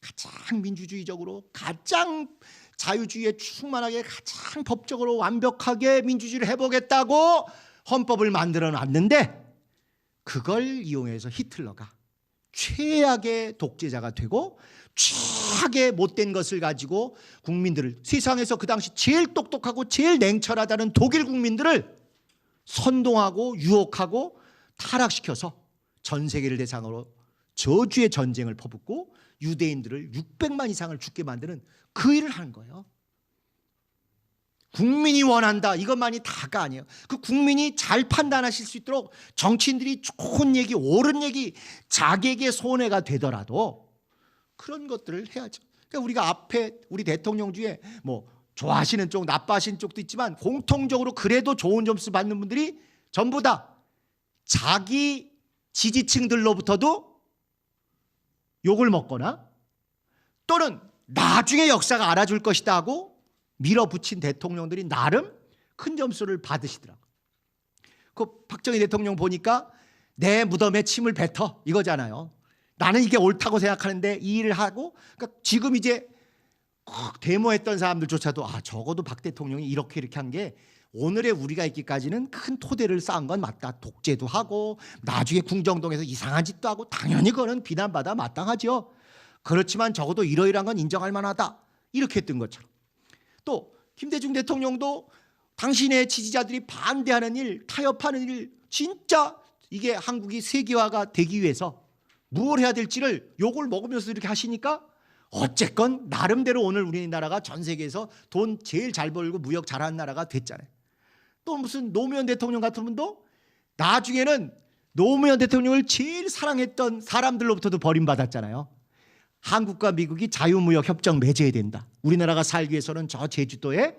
가장 민주주의적으로 가장 자유주의에 충만하게 가장 법적으로 완벽하게 민주주의를 해보겠다고 헌법을 만들어 놨는데 그걸 이용해서 히틀러가 최악의 독재자가 되고 최악의 못된 것을 가지고 국민들을 세상에서 그 당시 제일 똑똑하고 제일 냉철하다는 독일 국민들을 선동하고 유혹하고 타락시켜서 전 세계를 대상으로 저주의 전쟁을 퍼붓고 유대인들을 600만 이상을 죽게 만드는 그 일을 하는 거예요. 국민이 원한다 이것만이 다가 아니에요. 그 국민이 잘 판단하실 수 있도록 정치인들이 좋은 얘기, 옳은 얘기, 자기에게 손해가 되더라도 그런 것들을 해야죠. 그러니까 우리가 앞에 우리 대통령 중에 뭐 좋아하시는 쪽, 나빠하시는 쪽도 있지만 공통적으로 그래도 좋은 점수 받는 분들이 전부 다 자기 지지층들로부터도 욕을 먹거나 또는 나중에 역사가 알아줄 것이다 하고 밀어붙인 대통령들이 나름 큰 점수를 받으시더라고요. 그 박정희 대통령 보니까 내 무덤에 침을 뱉어 이거잖아요. 나는 이게 옳다고 생각하는데 이 일을 하고 그러니까 지금 이제 데모했던 사람들조차도 적어도 박 대통령이 이렇게 한 게 오늘의 우리가 있기까지는 큰 토대를 쌓은 건 맞다. 독재도 하고 나중에 궁정동에서 이상한 짓도 하고 당연히 그거는 비난받아 마땅하죠. 그렇지만 적어도 이러이러한 건 인정할 만하다. 이렇게 했던 것처럼 또 김대중 대통령도 당신의 지지자들이 반대하는 일, 타협하는 일, 진짜 이게 한국이 세계화가 되기 위해서 뭘 해야 될지를 욕을 먹으면서 이렇게 하시니까 어쨌건 나름대로 오늘 우리나라가 전 세계에서 돈 제일 잘 벌고 무역 잘하는 나라가 됐잖아요. 또 무슨 노무현 대통령 같은 분도 나중에는 노무현 대통령을 제일 사랑했던 사람들로부터도 버림받았잖아요. 한국과 미국이 자유무역 협정 맺어야 된다. 우리나라가 살기 위해서는 저 제주도에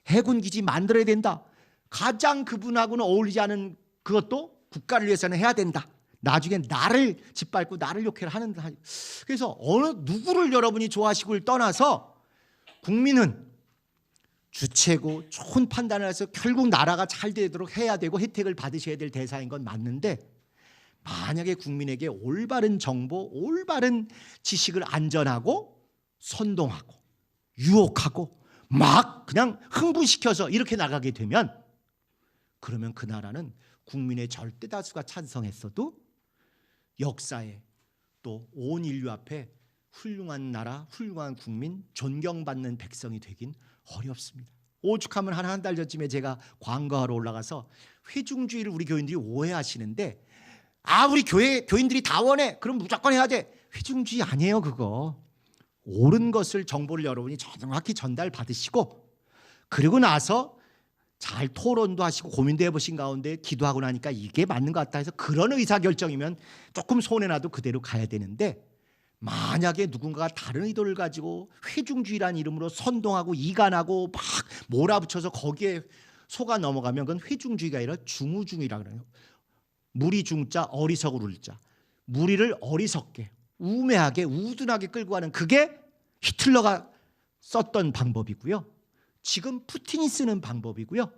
해군기지 만들어야 된다. 가장 그분하고는 어울리지 않은 그것도 국가를 위해서는 해야 된다. 나중에 나를 짓밟고 나를 욕해라 하는. 그래서 어느 누구를 여러분이 좋아하시고를 떠나서 국민은 주체고 좋은 판단을 해서 결국 나라가 잘 되도록 해야 되고 혜택을 받으셔야 될 대상인 건 맞는데, 만약에 국민에게 올바른 정보, 올바른 지식을 안전하고 선동하고 유혹하고 막 그냥 흥분시켜서 이렇게 나가게 되면, 그러면 그 나라는 국민의 절대 다수가 찬성했어도 역사에 또 온 인류 앞에 훌륭한 나라, 훌륭한 국민, 존경받는 백성이 되긴 어렵습니다. 오죽하면 한 달 전쯤에 제가 광고하러 올라가서 회중주의를 우리 교인들이 오해하시는데, 우리 교인들이 다 원해, 그럼 무조건 해야 돼. 회중주의 아니에요. 그거 옳은 것을, 정보를 여러분이 정확히 전달 받으시고, 그리고 나서 잘 토론도 하시고 고민도 해보신 가운데 기도하고 나니까 이게 맞는 것 같다 해서 그런 의사결정이면 조금 손해나도 그대로 가야 되는데, 만약에 누군가가 다른 의도를 가지고 회중주의라는 이름으로 선동하고 이간하고 막 몰아붙여서 거기에 속아 넘어가면 그건 회중주의가 아니라 중우중이라고 그래요. 무리 중자, 어리석을 울자. 무리를 어리석게, 우매하게, 우둔하게 끌고 가는, 그게 히틀러가 썼던 방법이고요. 지금 푸틴이 쓰는 방법이고요.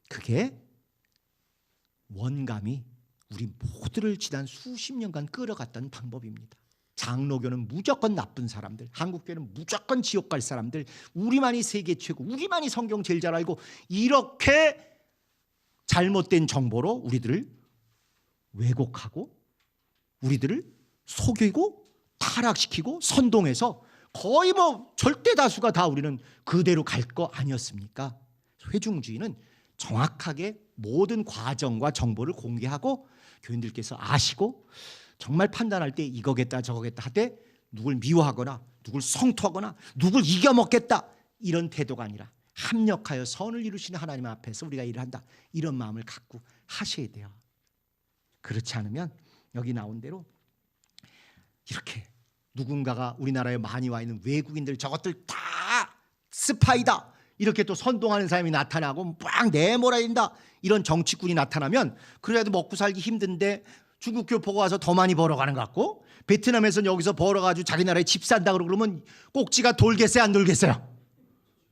그게 원감이 우리 모두를 지난 수십 년간 끌어갔던 방법입니다. 장로교는 무조건 나쁜 사람들, 한국교회는 무조건 지옥 갈 사람들, 우리만이 세계 최고, 우리만이 성경 제일 잘 알고, 이렇게 잘못된 정보로 우리들을 왜곡하고 우리들을 속이고 타락시키고 선동해서 거의 절대 다수가 다 우리는 그대로 갈 거 아니었습니까? 회중주의는 정확하게 모든 과정과 정보를 공개하고 교인들께서 아시고 정말 판단할 때 이거겠다 저거겠다 하되, 누굴 미워하거나 누굴 성토하거나 누굴 이겨먹겠다 이런 태도가 아니라 합력하여 선을 이루시는 하나님 앞에서 우리가 일을 한다, 이런 마음을 갖고 하셔야 돼요. 그렇지 않으면 여기 나온 대로 이렇게 누군가가 우리나라에 많이 와 있는 외국인들, 저것들 다 스파이다 이렇게 또 선동하는 사람이 나타나고 막 내몰아야 된다 이런 정치꾼이 나타나면, 그래도 먹고 살기 힘든데 중국 교포가 와서 더 많이 벌어가는 것 같고, 베트남에서는 여기서 벌어가지고 자기 나라에 집 산다 그러면 꼭지가 돌겠어요 안 돌겠어요?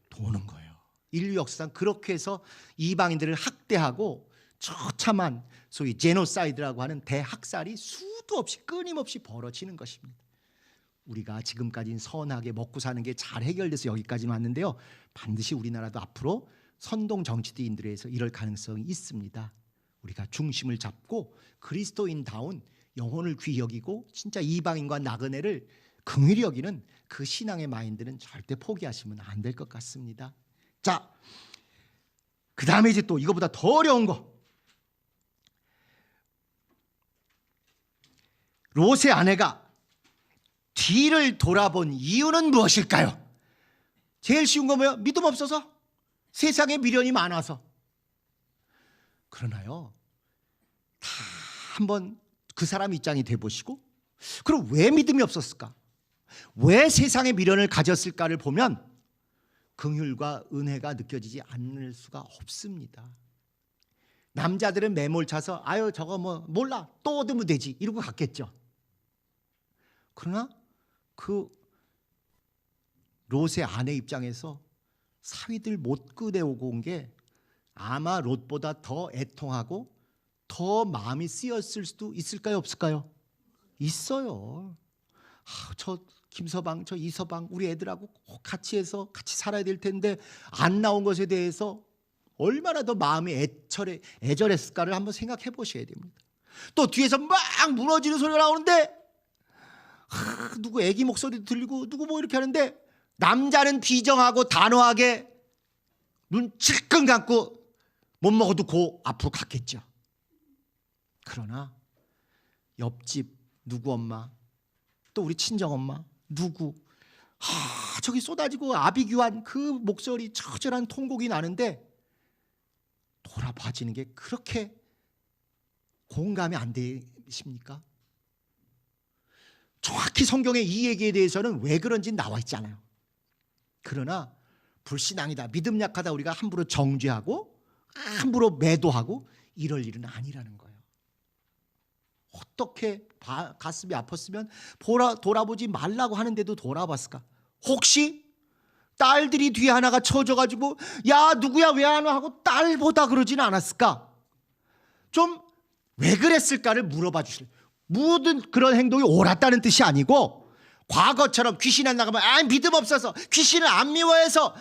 도는 거예요. 인류 역사상 그렇게 해서 이방인들을 학대하고 처참한 소위 제노사이드라고 하는 대학살이 수도 없이 끊임없이 벌어지는 것입니다. 우리가 지금까지 선하게 먹고 사는 게 잘 해결돼서 여기까지 왔는데요, 반드시 우리나라도 앞으로 선동 정치인들에 의해서 이럴 가능성이 있습니다. 우리가 중심을 잡고 그리스도인다운 영혼을 귀히 여기고 진짜 이방인과 나그네를 긍휼히 여기는 그 신앙의 마인드는 절대 포기하시면 안 될 것 같습니다. 자, 그 다음에 이제 또 이거보다 더 어려운 거, 롯의 아내가 뒤를 돌아본 이유는 무엇일까요? 제일 쉬운 거 뭐예요? 믿음 없어서? 세상에 미련이 많아서? 그러나요, 다 한번 그 사람 입장이 돼보시고, 그럼 왜 믿음이 없었을까? 왜 세상에 미련을 가졌을까를 보면 긍휼과 은혜가 느껴지지 않을 수가 없습니다. 남자들은 매몰차서 아유 저거 몰라 또 얻으면 되지 이러고 갔겠죠. 그러나 그 롯의 아내 입장에서 사위들 못 꺼내오고 온 게 아마 롯보다 더 애통하고 더 마음이 쓰였을 수도 있을까요 없을까요? 있어요. 저 김서방 저 이서방 우리 애들하고 같이 해서 같이 살아야 될 텐데 안 나온 것에 대해서 얼마나 더 마음이 애절했을까를 한번 생각해 보셔야 됩니다. 또 뒤에서 막 무너지는 소리가 나오는데 누구 애기 목소리도 들리고 누구 이렇게 하는데, 남자는 비정하고 단호하게 눈 질끈 감고 못 먹어도 그 앞으로 갔겠죠. 그러나 옆집 누구 엄마, 또 우리 친정엄마 누구, 저기 쏟아지고 아비규환 그 목소리 처절한 통곡이 나는데 돌아봐지는 게 그렇게 공감이 안 되십니까? 정확히 성경에 이 얘기에 대해서는 왜 그런지 나와 있지 않아요. 그러나 불신앙이다, 믿음 약하다 우리가 함부로 정죄하고 함부로 매도하고 이럴 일은 아니라는 거예요. 어떻게 가슴이 아팠으면 돌아보지 말라고 하는데도 돌아봤을까? 혹시 딸들이 뒤에 하나가 쳐져가지고 야 누구야 왜 안 와 하고 딸보다 그러지는 않았을까? 좀 왜 그랬을까를 물어봐 주실. 모든 그런 행동이 옳았다는 뜻이 아니고 과거처럼 귀신 안 나가면 믿음 없어서 귀신을 안 미워해서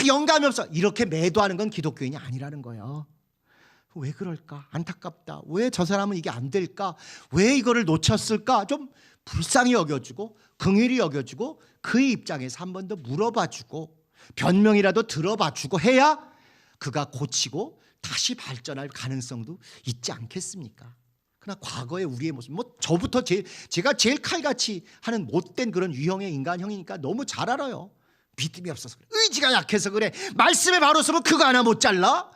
영감이 없어 이렇게 매도하는 건 기독교인이 아니라는 거예요. 왜 그럴까? 안타깝다. 왜 저 사람은 이게 안 될까? 왜 이거를 놓쳤을까? 좀 불쌍히 여겨주고 긍휼히 여겨주고 그의 입장에서 한 번 더 물어봐주고 변명이라도 들어봐주고 해야 그가 고치고 다시 발전할 가능성도 있지 않겠습니까? 그러나 과거의 우리의 모습, 저부터 제가 제일 칼같이 하는 못된 그런 유형의 인간형이니까 너무 잘 알아요. 믿음이 없어서 그래. 의지가 약해서 그래. 말씀에 바로 서면 그거 하나 못 잘라.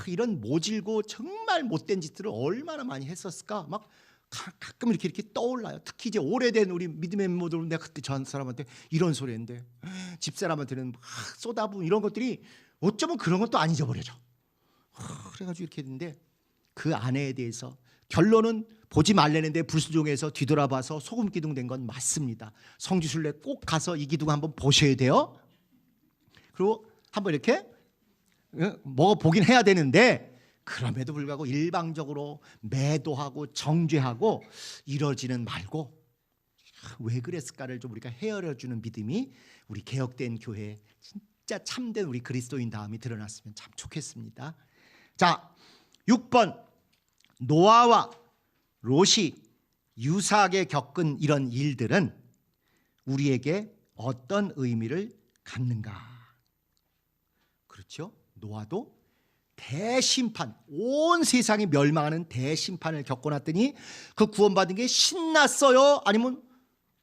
이런 모질고 정말 못된 짓들을 얼마나 많이 했었을까? 막 가끔 이렇게 떠올라요. 특히 이제 오래된 우리 믿음의 멤버들, 내가 그때 전 사람한테 이런 소리 했는데 집사람한테는 쏟아부은 이런 것들이 어쩌면 그런 것도 안 잊어버려져. 그래가지고 이렇게 했는데 그 아내에 대해서 결론은 보지 말라는데 불순종해서 뒤돌아봐서 소금 기둥 된 건 맞습니다. 성지순례 꼭 가서 이 기둥 한번 보셔야 돼요. 그리고 한번 이렇게 먹어보긴 해야 되는데 그럼에도 불구하고 일방적으로 매도하고 정죄하고 이러지는 말고 왜 그랬을까를 좀 우리가 헤아려주는 믿음이 우리 개혁된 교회에 진짜 참된 우리 그리스도인 다음이 드러났으면 참 좋겠습니다. 자, 6번 노아와 롯이 유사하게 겪은 이런 일들은 우리에게 어떤 의미를 갖는가? 그렇죠? 노아도 대심판, 온 세상이 멸망하는 대심판을 겪어놨더니 그 구원받은 게 신났어요? 아니면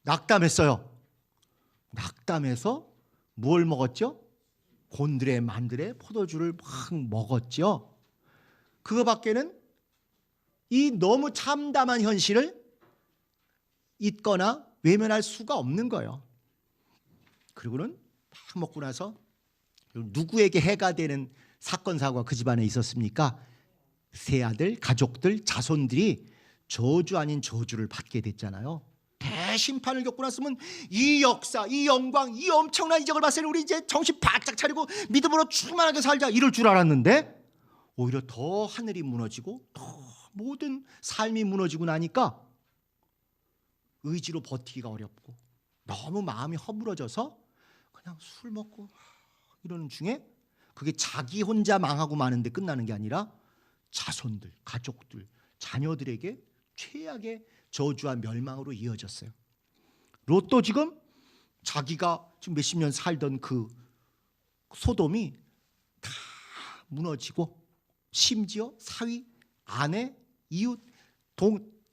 낙담했어요? 낙담해서 뭘 먹었죠? 곤드레 만드레 포도주를 막 먹었죠. 그거밖에는 이 너무 참담한 현실을 잊거나 외면할 수가 없는 거예요. 그리고는 막 먹고 나서 누구에게 해가 되는 사건 사고가 그 집안에 있었습니까? 세 아들, 가족들, 자손들이 저주 아닌 저주를 받게 됐잖아요. 대심판을 겪고 났으면 이 역사, 이 영광, 이 엄청난 이적을 봤을 때 우리 이제 정신 바짝 차리고 믿음으로 충만하게 살자 이럴 줄 알았는데 오히려 더 하늘이 무너지고 더 모든 삶이 무너지고 나니까 의지로 버티기가 어렵고 너무 마음이 허물어져서 그냥 술 먹고 이러는 중에 그게 자기 혼자 망하고 마는데 끝나는 게 아니라 자손들, 가족들, 자녀들에게 최악의 저주와 멸망으로 이어졌어요. 롯도 지금 자기가 지금 몇십 년 살던 그 소돔이 다 무너지고 심지어 사위, 아내, 이웃,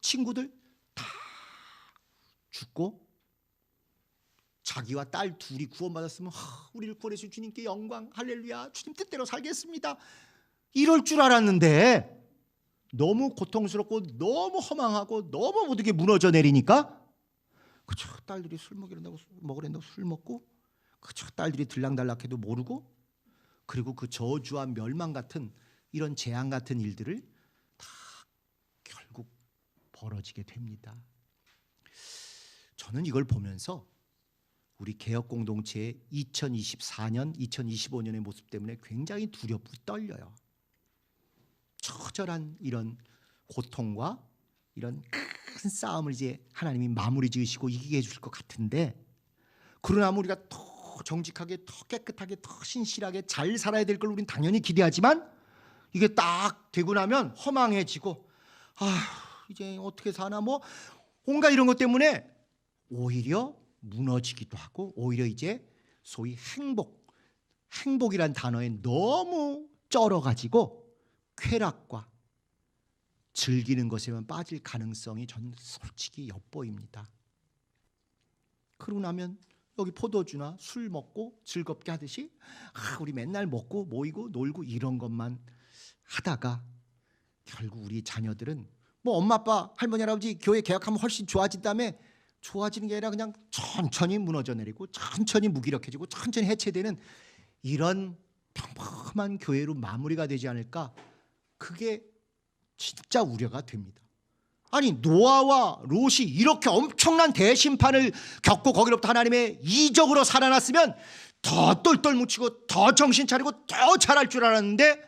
친구들 다 죽고 자기와 딸 둘이 구원받았으면 우리를 구원해주신 주님께 영광 할렐루야 주님 뜻대로 살겠습니다 이럴 줄 알았는데 너무 고통스럽고 너무 허망하고 너무 모든 게 무너져 내리니까 그쵸 딸들이 술 먹으란다고 술 먹고 그쵸 딸들이 들락달락해도 모르고 그리고 그 저주와 멸망 같은 이런 재앙 같은 일들을 다 결국 벌어지게 됩니다. 저는 이걸 보면서 우리 개혁 공동체의 2024년, 2025년의 모습 때문에 굉장히 두렵고 떨려요. 처절한 이런 고통과 이런 큰 싸움을 이제 하나님이 마무리 지으시고 이기게 해주실 것 같은데 그러나 우리가 더 정직하게, 더 깨끗하게, 더 신실하게 잘 살아야 될 걸 우리는 당연히 기대하지만 이게 딱 되고 나면 허망해지고 이제 어떻게 사나 뭐 온갖 이런 것 때문에 오히려 무너지기도 하고 오히려 이제 소위 행복이란 단어에 너무 쩔어가지고 쾌락과 즐기는 것에만 빠질 가능성이 전 솔직히 엿보입니다. 그러고 나면 여기 포도주나 술 먹고 즐겁게 하듯이 우리 맨날 먹고 모이고 놀고 이런 것만 하다가 결국 우리 자녀들은 뭐 엄마 아빠 할머니 할아버지 교회 개혁하면 훨씬 좋아진 다음에 좋아지는 게 아니라 그냥 천천히 무너져 내리고 천천히 무기력해지고 천천히 해체되는 이런 평범한 교회로 마무리가 되지 않을까, 그게 진짜 우려가 됩니다. 아니 노아와 롯이 이렇게 엄청난 대심판을 겪고 거기로부터 하나님의 이적으로 살아났으면 더 똘똘 뭉치고 더 정신 차리고 더 잘할 줄 알았는데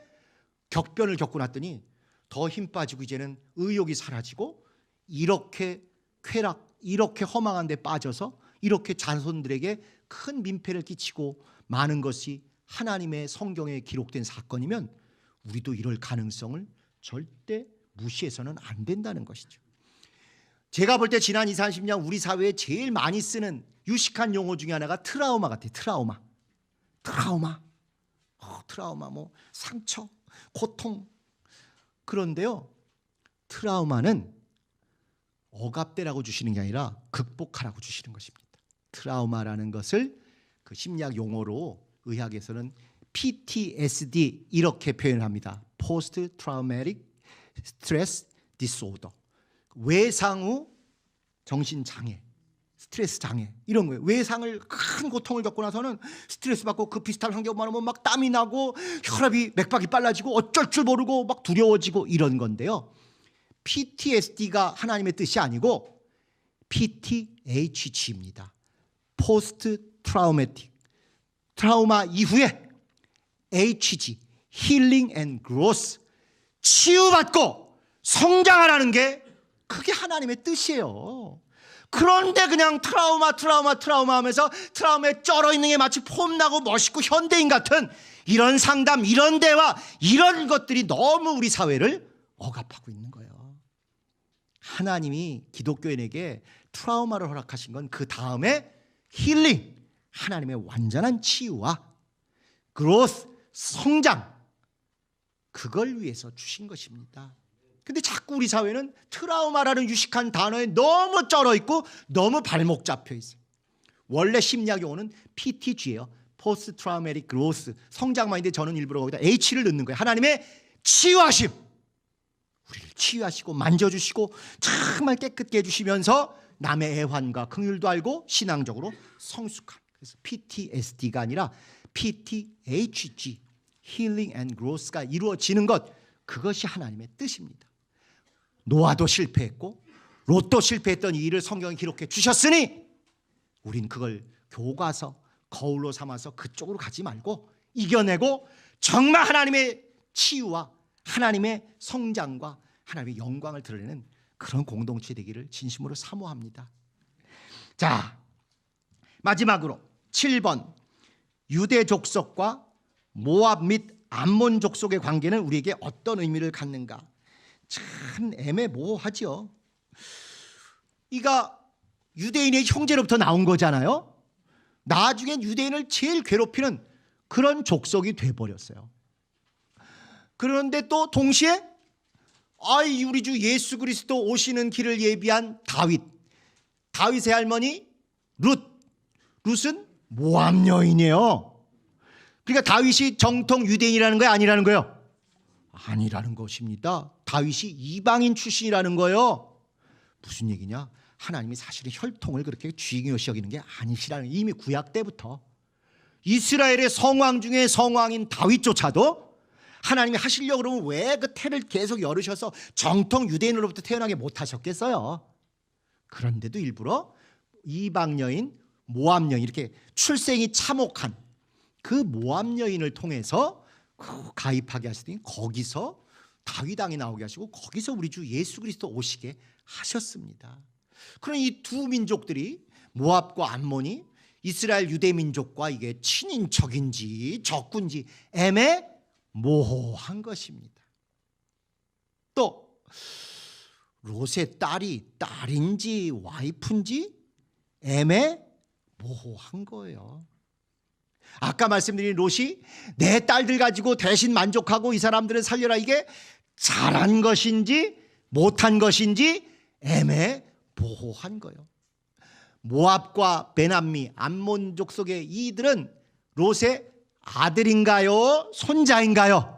격변을 겪고 났더니 더 힘 빠지고 이제는 의욕이 사라지고 이렇게 쾌락, 이렇게 허망한 데 빠져서 이렇게 자손들에게 큰 민폐를 끼치고 많은 것이 하나님의 성경에 기록된 사건이면 우리도 이럴 가능성을 절대 무시해서는 안 된다는 것이죠. 제가 볼 때 지난 20, 30년 우리 사회에 제일 많이 쓰는 유식한 용어 중에 하나가 트라우마 같아요. 트라우마 뭐 상처, 고통. 그런데요, 트라우마는 억압되라고 주시는 게 아니라 극복하라고 주시는 것입니다. 트라우마라는 것을 그 심리학 용어로 의학에서는 PTSD 이렇게 표현합니다. Post Traumatic Stress Disorder. 외상후 정신장애, 스트레스 장애 이런 거예요. 외상을 큰 고통을 겪고 나서는 스트레스 받고 그 비슷한 환경 많으면 막 땀이 나고 혈압이 맥박이 빨라지고 어쩔 줄 모르고 막 두려워지고 이런 건데요. PTSD가 하나님의 뜻이 아니고 PTHG입니다. Post Traumatic. 트라우마 이후에 HG, Healing and Growth. 치유받고 성장하라는 게 그게 하나님의 뜻이에요. 그런데 그냥 트라우마 하면서 트라우마에 쩔어 있는 게 마치 폼나고 멋있고 현대인 같은 이런 상담, 이런 대화, 이런 것들이 너무 우리 사회를 억압하고 있는 거예요. 하나님이 기독교인에게 트라우마를 허락하신 건 그 다음에 힐링, 하나님의 완전한 치유와 그로스, 성장, 그걸 위해서 주신 것입니다. 근데 자꾸 우리 사회는 트라우마라는 유식한 단어에 너무 쩔어 있고 너무 발목 잡혀 있어요. 원래 심리학 용어는 PTG예요. Post Traumatic Growth. 성장만인데 저는 일부러 거기다 H를 넣는 거예요. 하나님의 치유하심. 우리를 치유하시고 만져주시고 정말 깨끗게 해주시면서 남의 애환과 긍휼도 알고 신앙적으로 성숙함. 그래서 PTSD가 아니라 PTHG, Healing and Growth가 이루어지는 것, 그것이 하나님의 뜻입니다. 노아도 실패했고 롯도 실패했던 이 일을 성경에 기록해 주셨으니 우린 그걸 교과서, 거울로 삼아서 그쪽으로 가지 말고 이겨내고 정말 하나님의 치유와 하나님의 성장과 하나님의 영광을 드러내는 그런 공동체 되기를 진심으로 사모합니다. 자, 마지막으로 7번, 유대 족속과 모압 및 암몬 족속의 관계는 우리에게 어떤 의미를 갖는가? 참 애매모호하죠. 이가 유대인의 형제로부터 나온 거잖아요. 나중엔 유대인을 제일 괴롭히는 그런 족속이 돼버렸어요. 그런데 또 동시에 우리 주 예수 그리스도 오시는 길을 예비한 다윗의 할머니 룻은 모압 여인이에요. 그러니까 다윗이 정통 유대인이라는 거예요, 아니라는 거예요? 아니라는 것입니다. 다윗이 이방인 출신이라는 거예요. 무슨 얘기냐? 하나님이 사실은 혈통을 그렇게 중요시 여기는 게 아니시라는, 이미 구약 때부터 이스라엘의 성왕 중에 성왕인 다윗조차도 하나님이 하시려고 그러면 왜 그 태를 계속 열으셔서 정통 유대인으로부터 태어나게 못하셨겠어요? 그런데도 일부러 이방 여인, 모압 여인, 이렇게 출생이 참혹한 그 모압 여인을 통해서 가입하게 하시더니 거기서 다윗왕이 나오게 하시고 거기서 우리 주 예수 그리스도 오시게 하셨습니다. 그럼 이 두 민족들이, 모압과 암몬이 이스라엘 유대 민족과 이게 친인척인지 적군지 애매모호한 것입니다. 또 롯의 딸인지 와이프인지 애매모호한 거예요. 아까 말씀드린 롯이 내 딸들 가지고 대신 만족하고 이 사람들을 살려라, 이게 잘한 것인지 못한 것인지 애매모호한 거예요. 모압과 베남미, 암몬 족속의 이들은 롯의 아들인가요? 손자인가요?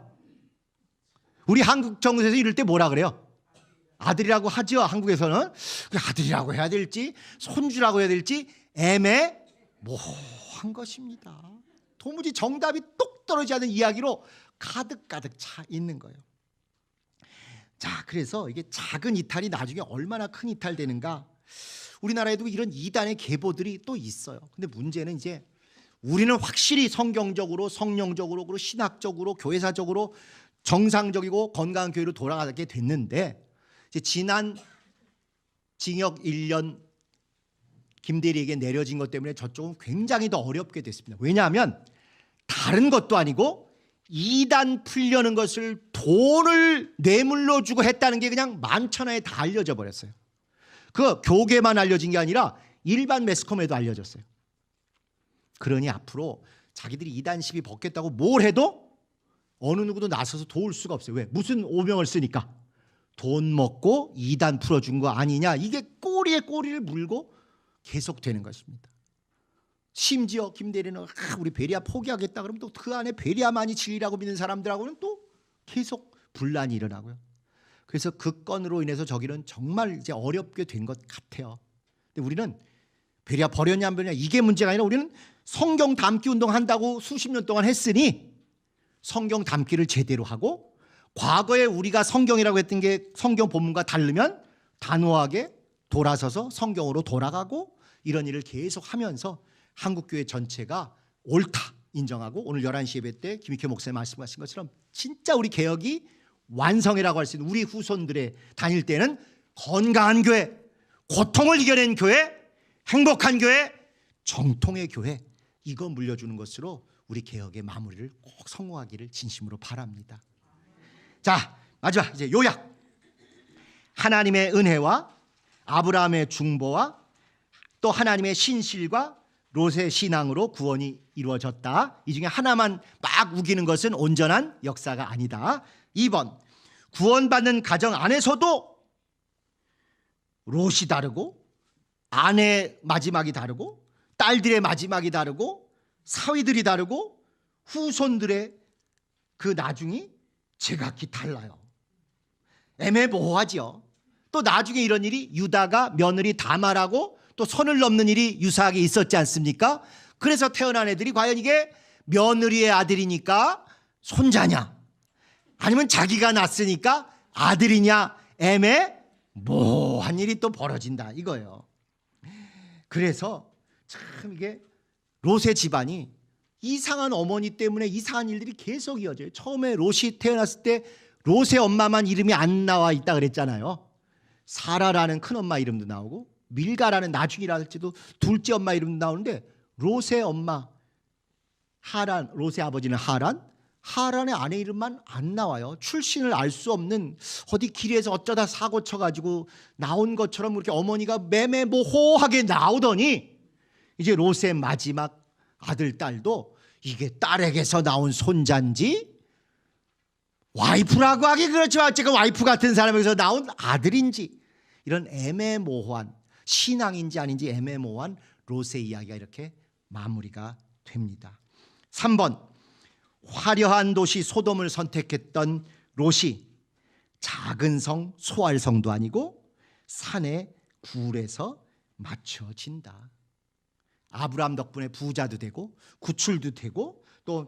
우리 한국 정서에서 이럴 때 뭐라 그래요? 아들이라고 하죠. 한국에서는 아들이라고 해야 될지 손주라고 해야 될지 애매모호한 것입니다. 도무지 정답이 똑 떨어지지 않는 이야기로 가득가득 차 있는 거예요. 자, 그래서 이게 작은 이탈이 나중에 얼마나 큰 이탈 되는가. 우리나라에도 이런 이단의 계보들이 또 있어요. 근데 문제는 이제 우리는 확실히 성경적으로, 성령적으로, 그리고 신학적으로, 교회사적으로 정상적이고 건강한 교회로 돌아가게 됐는데, 이제 지난 징역 1년 김대리에게 내려진 것 때문에 저쪽은 굉장히 더 어렵게 됐습니다. 왜냐하면 다른 것도 아니고 이단 풀려는 것을 돈을 뇌물로 주고 했다는 게 그냥 만천하에 다 알려져 버렸어요. 그 교계만 알려진 게 아니라 일반 매스컴에도 알려졌어요. 그러니 앞으로 자기들이 이단 시비 벗겠다고 뭘 해도 어느 누구도 나서서 도울 수가 없어요. 왜? 무슨 오명을 쓰니까. 돈 먹고 이단 풀어준 거 아니냐, 이게 꼬리에 꼬리를 물고 계속되는 것입니다. 심지어 김대리는 우리 베리아 포기하겠다 그러면 또 그 안에 베리아만이 진리라고 믿는 사람들하고는 또 계속 분란이 일어나고요. 그래서 그 건으로 인해서 저기는 정말 이제 어렵게 된 것 같아요. 근데 우리는 베리아 버렸냐 안 버렸냐 이게 문제가 아니라 우리는 성경 담기 운동 한다고 수십 년 동안 했으니 성경 담기를 제대로 하고, 과거에 우리가 성경이라고 했던 게 성경 본문과 다르면 단호하게 돌아서서 성경으로 돌아가고, 이런 일을 계속 하면서 한국교회 전체가 옳다 인정하고, 오늘 11시 예배 때 김익회 목사님 말씀하신 것처럼 진짜 우리 개혁이 완성이라고 할 수 있는 우리 후손들의 다닐 때는 건강한 교회, 고통을 이겨낸 교회, 행복한 교회, 정통의 교회, 이거 물려주는 것으로 우리 개혁의 마무리를 꼭 성공하기를 진심으로 바랍니다. 자, 마지막 이제 요약. 하나님의 은혜와 아브라함의 중보와 또 하나님의 신실과 롯의 신앙으로 구원이 이루어졌다. 이 중에 하나만 막 우기는 것은 온전한 역사가 아니다. 2번, 구원받는 가정 안에서도 롯이 다르고 아내 마지막이 다르고 딸들의 마지막이 다르고 사위들이 다르고 후손들의 그 나중이 제각기 달라요. 애매모호하죠. 또 나중에 이런 일이 유다가 며느리 다말하고 또 선을 넘는 일이 유사하게 있었지 않습니까? 그래서 태어난 애들이 과연 이게 며느리의 아들이니까 손자냐, 아니면 자기가 낳았으니까 아들이냐, 애매모호한 일이 또 벌어진다 이거예요. 그래서 참 이게 롯의 집안이 이상한 어머니 때문에 이상한 일들이 계속 이어져요. 처음에 롯이 태어났을 때 롯의 엄마만 이름이 안 나와 있다 그랬잖아요. 사라라는 큰엄마 이름도 나오고 밀가라는 나중이라 할지도 둘째 엄마 이름도 나오는데, 롯의 엄마 하란, 롯의 아버지는 하란의 아내 이름만 안 나와요. 출신을 알 수 없는 어디 길에서 어쩌다 사고 쳐가지고 나온 것처럼 그렇게 어머니가 매매모호하게 나오더니 이제 롯의 마지막 아들, 딸도 이게 딸에게서 나온 손자인지 와이프라고 하기 그렇지만 어쨌든 와이프 같은 사람에게서 나온 아들인지, 이런 애매모호한, 신앙인지 아닌지 애매모호한 롯의 이야기가 이렇게 마무리가 됩니다. 3번, 화려한 도시 소돔을 선택했던 롯이 작은 성 소알성도 아니고 산의 굴에서 맞춰진다. 아브라함 덕분에 부자도 되고 구출도 되고 또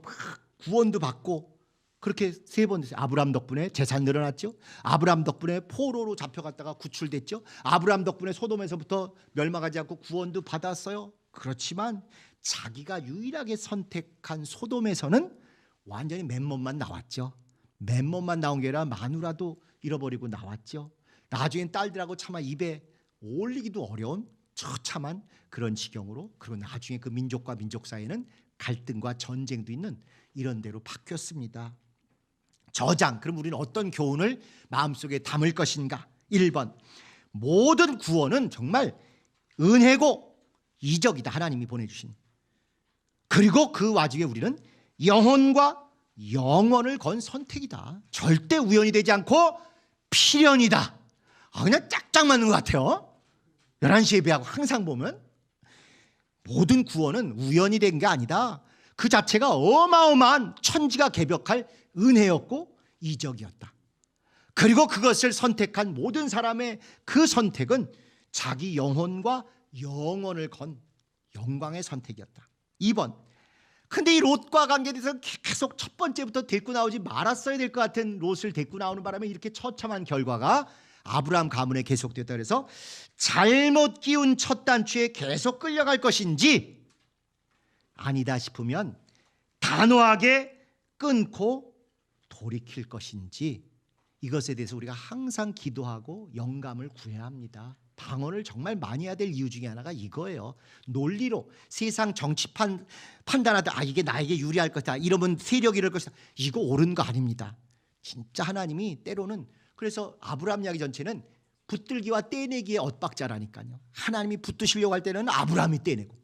구원도 받고, 그렇게 3번 됐어요. 아브라함 덕분에 재산 늘어났죠. 아브라함 덕분에 포로로 잡혀갔다가 구출됐죠. 아브라함 덕분에 소돔에서부터 멸망하지 않고 구원도 받았어요. 그렇지만 자기가 유일하게 선택한 소돔에서는 완전히 맨몸만 나왔죠. 맨몸만 나온 게 아니라 마누라도 잃어버리고 나왔죠. 나중엔 딸들하고 차마 입에 올리기도 어려운 처참한 그런 지경으로, 그리고 나중에 그 민족과 민족 사이에는 갈등과 전쟁도 있는 이런 데로 바뀌었습니다. 저장, 그럼 우리는 어떤 교훈을 마음속에 담을 것인가? 1번, 모든 구원은 정말 은혜고 이적이다. 하나님이 보내주신 그리고 그 와중에 우리는 영혼과 영원을 건 선택이다. 절대 우연이 되지 않고 필연이다. 그냥 짝짝 맞는 것 같아요. 11시 예배하고 항상 보면 모든 구원은 우연이 된 게 아니다. 그 자체가 어마어마한 천지가 개벽할 은혜였고 이적이었다. 그리고 그것을 선택한 모든 사람의 그 선택은 자기 영혼과 영원을 건 영광의 선택이었다. 2번, 근데 이 롯과 관계돼서 계속 첫 번째부터 데리고 나오지 말았어야 될 것 같은 롯을 데리고 나오는 바람에 이렇게 처참한 결과가 아브라함 가문에 계속됐다. 그래서 잘못 기운 첫 단추에 계속 끌려갈 것인지 아니다 싶으면 단호하게 끊고 돌이킬 것인지, 이것에 대해서 우리가 항상 기도하고 영감을 구해야 합니다. 방언을 정말 많이 해야 될 이유 중에 하나가 이거예요. 논리로 세상 정치판 판단하다 이게 나에게 유리할 것이다, 이러면 세력이 이럴 것이다, 이거 옳은 거 아닙니다. 진짜 하나님이 때로는, 그래서 아브라함 이야기 전체는 붙들기와 떼내기의 엇박자라니까요. 하나님이 붙드시려고 할 때는 아브라함이 떼내고,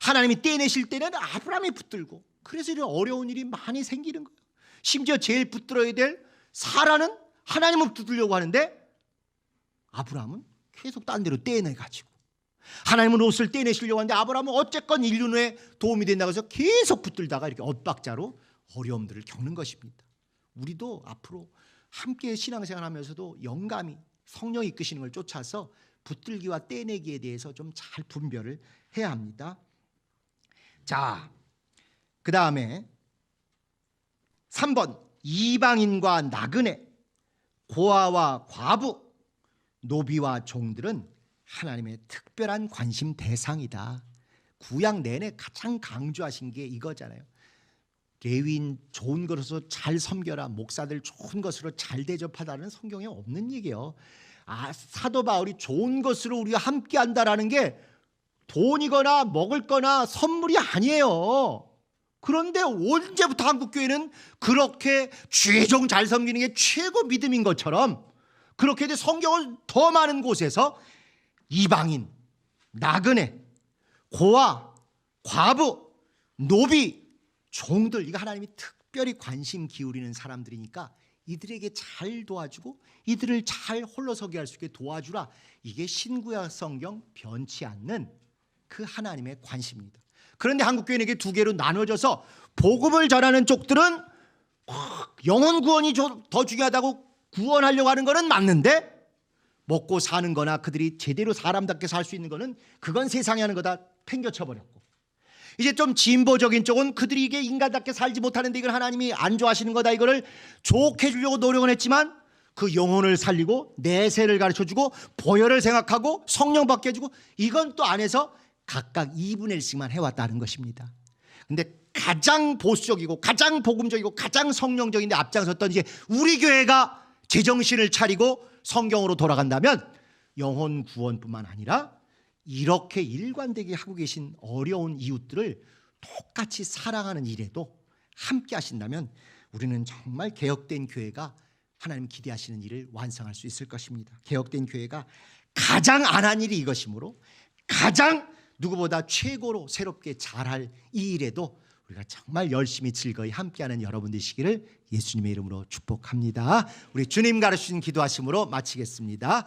하나님이 떼내실 때는 아브라함이 붙들고, 그래서 이런 어려운 일이 많이 생기는 거예요. 심지어 제일 붙들어야 될 사라는 하나님을 붙들려고 하는데 아브라함은 계속 딴 데로 떼내가지고, 하나님은 롯을 떼내시려고 하는데 아브라함은 어쨌건 인륜에 도움이 된다고 해서 계속 붙들다가 이렇게 엇박자로 어려움들을 겪는 것입니다. 우리도 앞으로 함께 신앙생활하면서도 영감이 성령이 이끄시는 걸 쫓아서 붙들기와 떼내기에 대해서 좀 잘 분별을 해야 합니다. 자, 그 다음에 3번, 이방인과 나그네, 고아와 과부, 노비와 종들은 하나님의 특별한 관심 대상이다. 구약 내내 가장 강조하신 게 이거잖아요. 레위인 좋은 것으로 잘 섬겨라, 목사들 좋은 것으로 잘 대접하다는 성경에 없는 얘기예요. 사도 바울이 좋은 것으로 우리가 함께 한다라는 게 돈이거나 먹을 거나 선물이 아니에요. 그런데 언제부터 한국교회는 그렇게 죄종 잘 섬기는 게 최고 믿음인 것처럼, 그렇게 해서 성경을 더 많은 곳에서 이방인, 나그네, 고아, 과부, 노비, 종들, 이거 하나님이 특별히 관심 기울이는 사람들이니까 이들에게 잘 도와주고 이들을 잘 홀로서기 할 수 있게 도와주라. 이게 신구약 성경 변치 않는 그 하나님의 관심입니다. 그런데 한국교회에게 두 개로 나눠져서 복음을 전하는 쪽들은 영혼 구원이 더 중요하다고 구원하려고 하는 거는 맞는데, 먹고 사는 거나 그들이 제대로 사람답게 살 수 있는 거는 그건 세상이 하는 거다 팽겨쳐 버렸고, 이제 좀 진보적인 쪽은 그들이 이게 인간답게 살지 못하는데 이걸 하나님이 안 좋아하시는 거다, 이거를 좋게 해주려고 노력은 했지만 그 영혼을 살리고 내세를 가르쳐주고 보혈을 생각하고 성령 받게 해주고, 이건 또 안에서 각각 2분의 1씩만 해왔다는 것입니다. 근데 가장 보수적이고 가장 복음적이고 가장 성령적인데 앞장섰던 이제 우리 교회가 제정신을 차리고 성경으로 돌아간다면 영혼 구원뿐만 아니라 이렇게 일관되게 하고 계신 어려운 이웃들을 똑같이 사랑하는 일에도 함께 하신다면 우리는 정말 개혁된 교회가 하나님 기대하시는 일을 완성할 수 있을 것입니다. 개혁된 교회가 가장 안 한 일이 이것이므로 가장 누구보다 최고로 새롭게 잘할 이 일에도 우리가 정말 열심히 즐거이 함께하는 여러분 되시기를 예수님의 이름으로 축복합니다. 우리 주님 가르치신 기도하심으로 마치겠습니다.